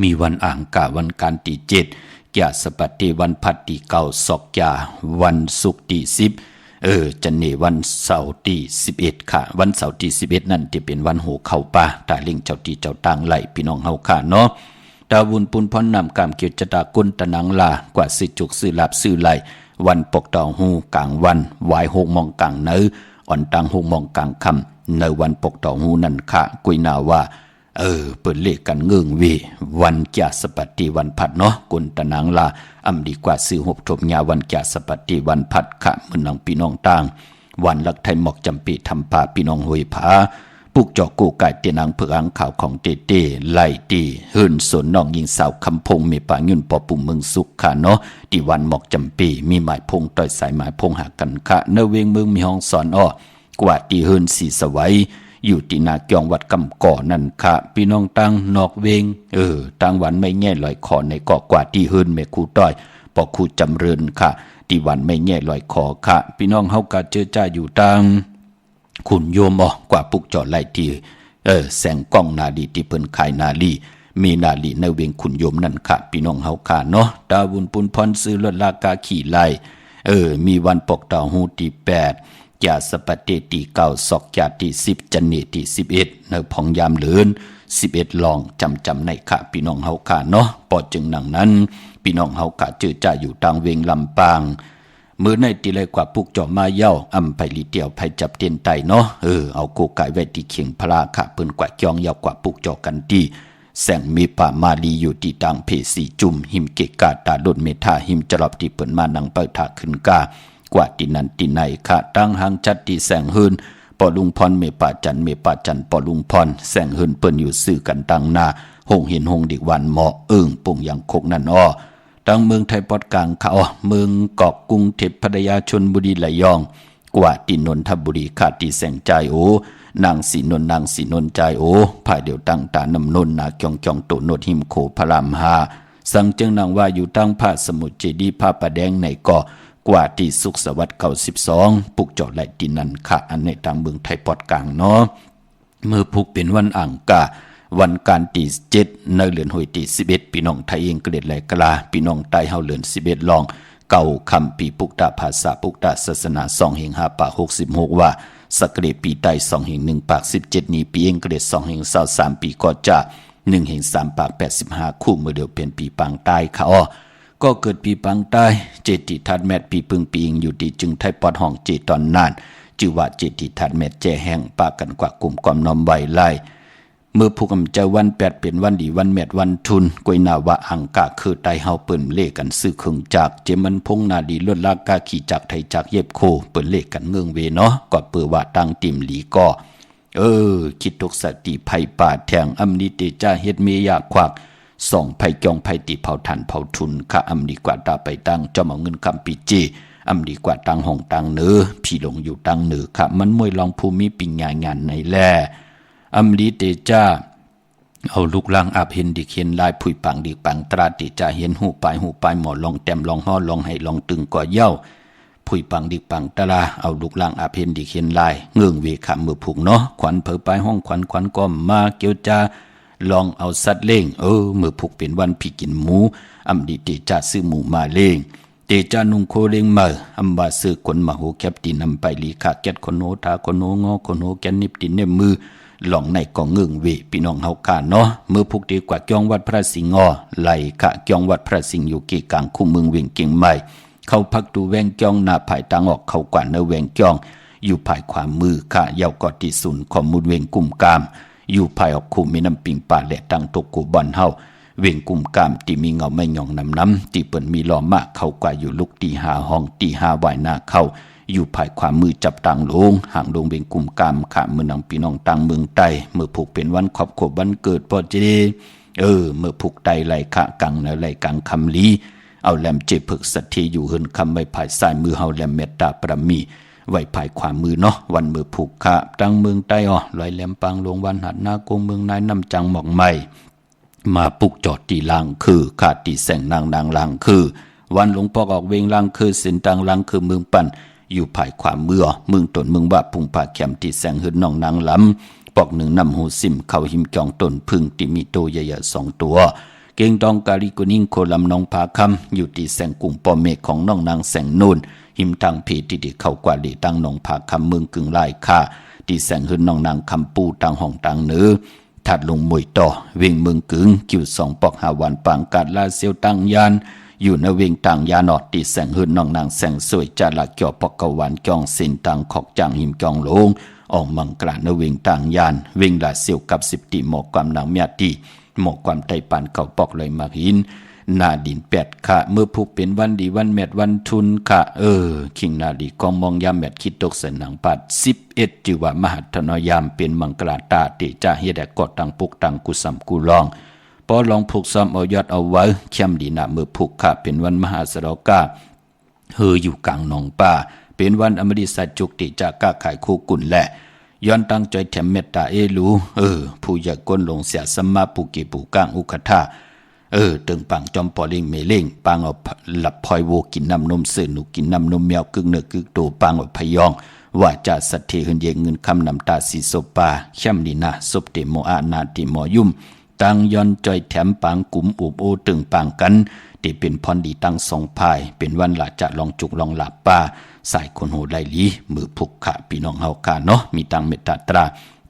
มีวันอ่างกะวันการตี7กะสปัตติวันพัดตี9ศอกกะวันศุกร์ตี10จันเนวันเสาร์ตี11ค่ะวันเสาร์ตี11นั่นจะเป็นวันโหเข้าป่าตาเล่งเจ้าตีเจ้าตั้งไลพี่น้องเฮาค่ะเนาะดาวบุญปุนพรนำกามเกียรติตากุลตะนังลากว่าสิจุกซื้อลาบซื้อไหลวันปกตองหูกลางวันวาย6 โมงกลางเนื้ออ่อนตัง6 โมงกลางค่ำในวันปกตองหูนั่นค่ะกุยนาว่าเปิดเลขกันเงื่องวีวันแก่สปัตติวันพัดเนาะกุลตะนังลาอำดีกว่าซื้อหบทบญาวันแก่สปัตติวันพัดค่ะมือนังพี่น้องต่างวันลักไทยหมอกจำปีทำป่าพี่น้องหวยผาปุกจอกกูไก่เตียนังเพื่ออังข่าวของเตเต้ไล่ตีหื่นสนน้องยิงสาวคำพงมีป่ายุ่นปอปุ่มเมืองสุขค่ะเนาะที่วันหมอกจำปีมีหมายพงต่อยสายหมายพงหากันค่ะเนเวงเมืองมีห้องสอนอ้อกว่าที่หื่นสีสวัยอยู่ที่นาเกียงวัดกำก่อนั่นค่ะพี่น้องตั้งนอกเวงตั้งวันไม่แง่ลอยคอในเกาะกว่าที่หื่นเมคูต้อยปอคูจำเริญค่ะที่วันไม่แง่ลอยคอค่ะพี่น้องเฮากะเจอจ้าอยู่ตั้งขุนโยมกว่าปุกจอดไล่ที่แสงกล้องนาลีที่เปิ้นขายนาลีมีนาลีในเวงขุนโยมนั่นค่ะพี่น้องเฮาค่ะเนาะดาวุนปุนพรซื้อรถลากาขี่ไล่มีวันปกตอหูที่8จาสปะเตที่9ศอกจาที่10จันเนที่11ในพองยามเหลือน11ลองจำในค่ะพี่น้องเฮาค่ะเนาะปอจึงหนังนั้นพี่น้องเฮาค่ะเจอจ้าอยู่ทางเวงลำปางมือในตีเลยกว่าปุกจอมาเย้าอำไผลีเตียวไผจับเตียนไตเนาะเอาโกไก่ไว้ที่เขียงพลาค่ะเปิ้นกว่าจ้องยาวกว่าปุกจอกันที่แสงมีป่ามาลีอยู่ที่ตังเพสีจุ่มหิมเกกาตาลดเมธาหิมจรอบที่เปิ้นมานังเปิดถาขึ้นกากว่าที่นั้นที่ไหนค่ะตั้งหางจัดที่แสงหืนปอลุงพรเมป่าจันปอลุงพรแสงหืนเปิ้นอยู่ซื่อกันตั้งนาหงเห็นหงดิกวันเหมาะปุ่งอย่างคกนั่นอ้อตั้งเมืองไทยปอดกลางเขาเมืองเกาะกรุงเทพพัทยาชลบุรีระยองกว่าที่นนทบุรีขาดที่แสงใจนางสีนนใจภายเดียวตั้งตานำนนนาเกียงโตโนดหิมโขพระราม5สังเจิงนางว่าอยู่ตั้งพระสมุทรเจดีย์พระประแดงในเกาะกว่าที่สุขสวัสดิ์เก่า12ปุกจอดไหลที่นั่นค่ะอันในทางเมืองไทยปอดกลางเนาะเมื่อพุกเป็นวันอ่างกาวันการที่7ในเดือนหอยที่11พี่น้องไทยเองเกลียดไหลกลาพี่น้องใต้เฮาเดือน11ลองเก่าคำปีปุกตาภาษาปุกตาศาสนา2แห่ง5ปาก66ว่าสกเกลียดปีใต้2แห่ง1ปาก17นี้ปีเองเกลียด2แห่ง23ปีก็จะ1แห่ง3ปาก85คู่เมื่อเดียวเป็นปีปางใต้ค่ะก็เกิดปีปางใต้เจติทัดแมทปีพึงปีงอยู่ที่จึงไทยปอดห้องเจตอนนานจือว่าเจติทัดแมทแจแห่งปากันกว่ากลุ่มความน้อมไว้ไล่ เมื่อผู้กำใจวัน8เป็นวันดีวันแมดวันทุนกวยนาวะอังกะคือไตเฮาเปิ้นเลกันซื้อเครื่องจักรเจมันพงนาดีลดลากาขี่จักรไทยจักรเย็บโคเปิ้นเลกันเงืองเวเนาะก็เปือว่าตั้งติ่มหลีก็คิดทุกสติภัยป่าแทงอำนิเตจ้าเฮ็ดเมยาควักส่องภัยจองภัยติเผาทันเผาทุนข้าอำดีกว่าตาไปตั้งจอมเอาเงินคำปีเจอำดีกว่าตั้งห้องตั้งเนือพี่หลงอยู่ตั้งเนือข้ามันมวยลองภูมิปิงงานในแลอำลีเตจ้าเอาลูกลังอาบเห็นดิเขียนลายผุยปังดิปังตราติจะเห็นหูปลายหมอลองแต้มลองห่อลองให้ลองตึงก่อเย้าผุยปังดิปังตราเอาลูกลังอาบเห็นดิเขียนลายเงื่องเวขมือผูกเนาะขวัญเผอไปห้องขวัญก็มาเกี่ยวจ้าลองเอาสัตว์เล่งมือผูกเป็นวันพี่กินหมูอำดีเตจ้าซื้อหมูมาเล่งเตจานุงโคเล่งมาอำบาซื้อคนมาโหแคบตีนำไปลีขาแก๊ดคนโนทาคนโนงอคนโนแกนนิบตินเนมือหลองในกองเงื่องเวพี่น้องเฮาขาเนาะเมื่อพุกดีกว่าจ้องวัดพระสิงห์ไหลขะจ้องวัดพระสิงห์อยู่เกกลางคู่เมืองเวียงเก่งใหม่เข้าพักดูแวงจ้องหน้าภายตังออกเข้ากว่าเนแวงจ้องอยู่ภายขวามือขะเยาวกอติสุนของมุดเวงกุ่มกามอยู่ภายออกคู่มีน้ำปิงป่าและตังตกกูบอนเฮาเวียงกุ่มกามที่มีเงาไม่หย่องน้ำที่เปิ่นมีล้อมากเข้ากว่าอยู่ลุกตีหาห้องตีหาไหวหน้าเข้าอยู่ภายขวามือจับต่างลงห่างลงเวียงกุ่มกามขาเมืองนางพี่น้องต่างเมืองใต้เมื่อผูกเป็นวันครอบครัววันเกิดพอดีเมื่อผูกไตไหลขะกังในไหลกังคำลีเอาแหลมเจ็บผึกสัตทีอยู่เฮินคำไว้ภายซ้ายมือเฮาแหลมเมตตาประมีไว้ภายขวามือเนาะวันมือผูกขะตั้งเมืองใต้ลอยแหลมปังลงวันหัดนาโกงเมืองนายน้ำจังหมอกใหม่มาปลุกจอดตีลางคือขาดตีแสงนางลางคือวันหลวงพ่อออกเวงลางคือสินตังลางคือเมืองปั่นอยู่ภายขวามือเมืองตนเมืองว่าพุงผาแคมตีแสงหืนน้องนางลำปอกหนึ่งนำหูซิมเข้าหิมจองตนพึ่งติมีโตใหญ่ๆ2 ตัวเก่งดองกาลิกุนิ่งโคลำน้องผาคำอยู่ตีแสงกุ่งปอเมฆของน้องนางแสงนูนหิมทางเพติดิเข้ากว่าดีตั้งน้องผาคำเมืองกึ่งลายค่าตีแสงหืนน้องนางคำปูตังห้องตังเนื้อถัดลงมวยต่อเวงเมืองกึ่งคิว2 ปอก5 วันปางกาดลาเซียวตังยานอยู่ในเวงต่างยานอดตีแสงหืนน้องนางแสงสวยจาละเกี่ยวปอกกวันจองสินตังขอกจางหิมจองลงออกมังกราในเวงต่างยานเวงลาเซียวกับ10ตีหมอกความนางเมียตีหมอกความไตปานเขาปอกเลยมาหินนาดิน8ค่ะเมื่อผูกเป็นวันดีวันแมดวันทุนค่ะคิงนาดีกองมองยามแมดคิดตกเสนังปัด11จิวามหัตนยามเป็นมังกราตาติจะเฮ็ดแดกอดตังปุกตังกุสัมกุลองพอลองผูกซ้อมเอายอดเอาไว้เข้มดีนะเมื่อผูกค่ะเป็นวันมหาสรกาอยู่กลางหนองป่าเป็นวันอมฤตสัจจุกติจะก้าขายคู่กุ่นแหละย้อนตั้งใจแถมเมตตาลูผู้อยากก้นลงเสียสมมาปุกิปุก้างอุคทาตึงปังจอมปอลิงเมเล่งปังเอาหลับพลอยโวกินน้ำนมเสือหนูกินน้ำนมแมวกึ่งเนื้อกึ่งโตปังเอาพยองว่าจะสัตเทหินเยเงินคำนำตาสีโซปาเข้มดีนะศพเตโมอานาติโมยุ่มตั้งย้อนจอยแถมปังกุมอุบโอตึงปังกันที่เป็นพรดีตั้ง2 ภายเป็นวันหลาจะลองจุกลองหลับป้าสายคนโหไลลีมือผูกขะพี่น้องเฮาขาเนาะมีตังเมตตาตรา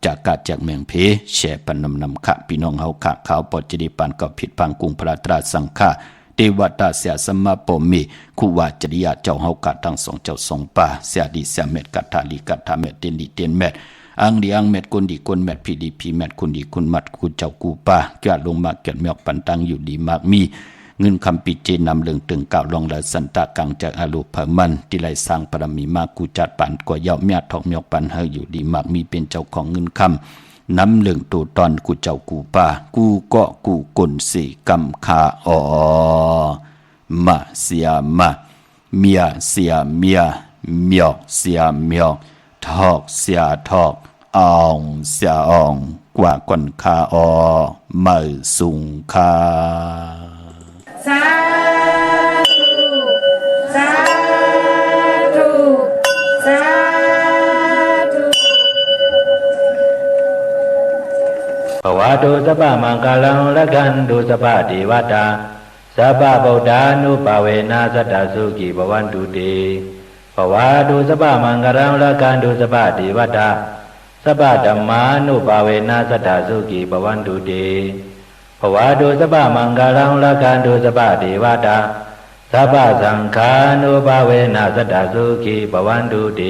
จากกาจากเมืองเพแช่ปนนำขะพี่น้องเฮาขะขาวปอจดีปานกับผิดพังกุงพระตราสังฆาเทวตาเสียสมมาปมีคู่ว่าจริยาเจ้าเฮากะทั้ง2 เจ้า2 ป่าเสียดีเสียเม็ดกัตถาลีกัตถาเม็ดเตนดีเตนเม็ดอังดีอังเม็ดคนดีคนเม็ดพีดีพีเม็ดคนดีคนมัดกูเจ้ากูป่าแก่ลงมาเกิดเมียกปันตังอยู่ดีมากมีเงินคำปิเจนำเรื่องตึงเก่าลองละสันตะกังจากอาลูพมันที่ไรสร้างปรมีมากูจัดปันกว่าเยาเมียทองเมียกปันเฮอยู่ดีมากมีเป็นเจ้าของเงินคำน้ำเรื่องตัวตอนกูเจ้ากูป่ากูก็กูกลสีกำคามาเสียมาเมียเสียเมียเมียเสียเมียทอกเสียทอกอ่องเสียอ่องกว่าก่อนคามาสุงคาสาธุสาธุสาธุ ภวะตุสัพพะมังคลังละกันตุสัพพะเทวตาสัพพะพุทธานุภาเวนะสัตตสุขีภวันตุเตภวะตุสัพพะมังคลังละกันตุสัพพะเทวตาสัพพะธัมมานุภาเวนะสัตตสุขีภวันตุเตภวะตุสัพพะมังคลังละกันตุสัพพะเทวตาสัพพะสังฆานุภาเวนะสัตตสุขีภวันตุเต